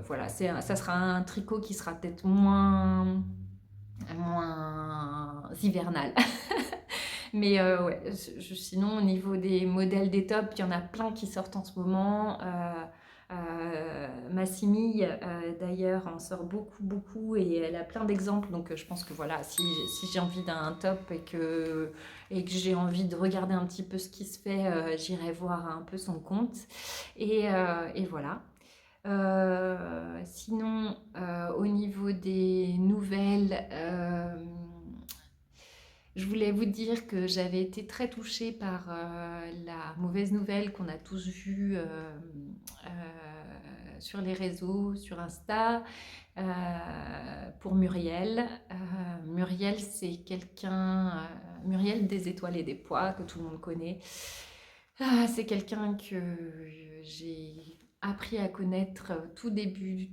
voilà, ça sera un tricot qui sera peut-être moins hivernal. Mais ouais, sinon au niveau des modèles des tops, il y en a plein qui sortent en ce moment. Massimi d'ailleurs en sort beaucoup et elle a plein d'exemples, donc je pense que voilà, si j'ai envie d'un top et que j'ai envie de regarder un petit peu ce qui se fait, j'irai voir un peu son compte et voilà. Sinon, au niveau des nouvelles, je voulais vous dire que j'avais été très touchée par la mauvaise nouvelle qu'on a tous vue sur les réseaux, sur Insta, pour Muriel. Muriel, c'est Muriel des étoiles et des pois, que tout le monde connaît. C'est quelqu'un que j'ai appris à connaître tout au début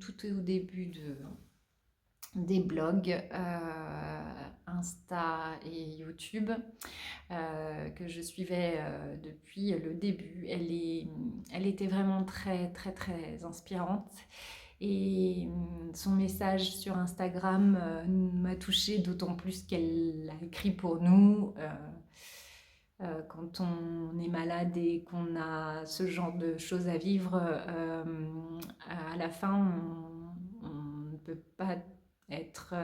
des blogs, Insta et YouTube, que je suivais depuis le début. Elle était vraiment très très très inspirante et son message sur Instagram m'a touchée d'autant plus qu'elle l'a écrit pour nous. Quand on est malade et qu'on a ce genre de choses à vivre, à la fin, on ne peut pas être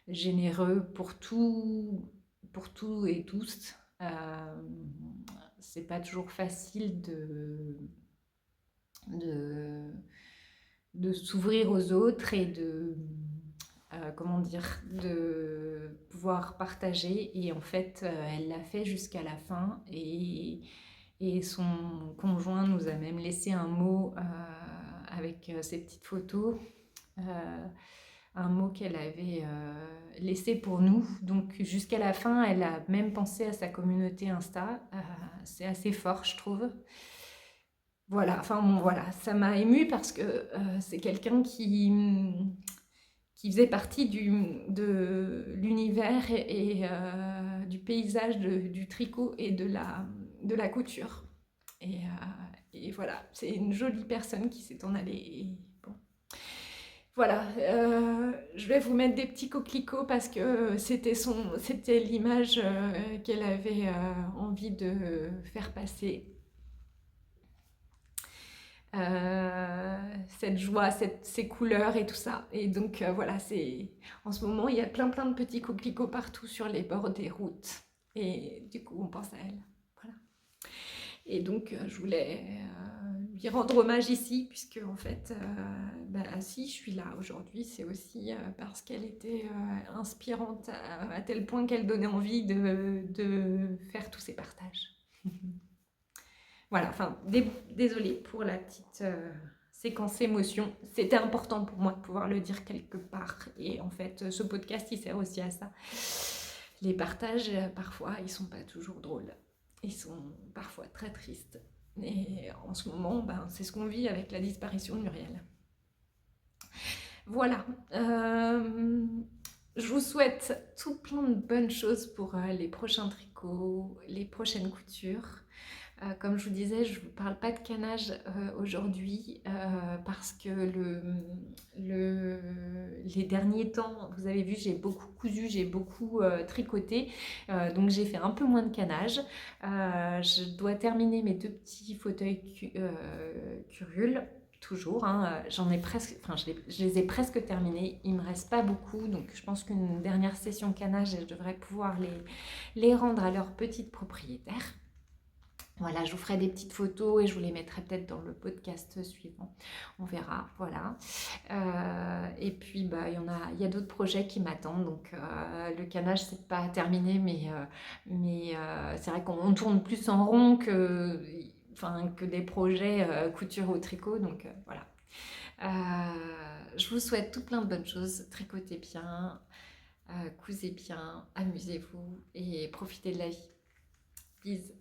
généreux pour tout et tous. C'est pas toujours facile de s'ouvrir aux autres et comment dire, de pouvoir partager. Et en fait, elle l'a fait jusqu'à la fin et son conjoint nous a même laissé un mot avec ses petites photos. Un mot qu'elle avait laissé pour nous. Donc jusqu'à la fin, elle a même pensé à sa communauté Insta. C'est assez fort, je trouve. Voilà, enfin bon, voilà, ça m'a émue parce que c'est quelqu'un qui faisait partie de l'univers et du paysage du tricot et de la couture. Et voilà, c'est une jolie personne qui s'est en allée. Et bon. Voilà, je vais vous mettre des petits coquelicots parce que c'était l'image qu'elle avait envie de faire passer. Cette joie, ces couleurs et tout ça. Et donc voilà, en ce moment, il y a plein de petits coquelicots partout sur les bords des routes. Et du coup, on pense à elle. Voilà. Et donc, je voulais lui rendre hommage ici, puisque en fait, si je suis là aujourd'hui, c'est aussi parce qu'elle était inspirante à tel point qu'elle donnait envie de faire tous ces partages. Voilà, enfin, désolée pour la petite séquence émotion. C'était important pour moi de pouvoir le dire quelque part. Et en fait, ce podcast, il sert aussi à ça. Les partages, parfois, ils sont pas toujours drôles. Ils sont parfois très tristes. Et en ce moment, c'est ce qu'on vit avec la disparition de Muriel. Voilà. Je vous souhaite tout plein de bonnes choses pour les prochains tricots, les prochaines coutures. Comme je vous disais, je ne vous parle pas de canage aujourd'hui parce que les derniers temps, vous avez vu, j'ai beaucoup cousu, j'ai beaucoup tricoté, donc j'ai fait un peu moins de canage. Je dois terminer mes 2 petits fauteuils Curule, toujours, hein. J'en ai presque, enfin je les ai presque terminés, il me reste pas beaucoup, donc je pense qu'une dernière session canage, je devrais pouvoir les rendre à leur petite propriétaire. Voilà, je vous ferai des petites photos et je vous les mettrai peut-être dans le podcast suivant. On verra, voilà. Et puis, il y a d'autres projets qui m'attendent. Donc, le canage, c'est pas terminé, mais c'est vrai qu'on tourne plus en rond que des projets couture au tricot. Donc, voilà. Je vous souhaite tout plein de bonnes choses. Tricotez bien, cousez bien, amusez-vous et profitez de la vie. Bisous.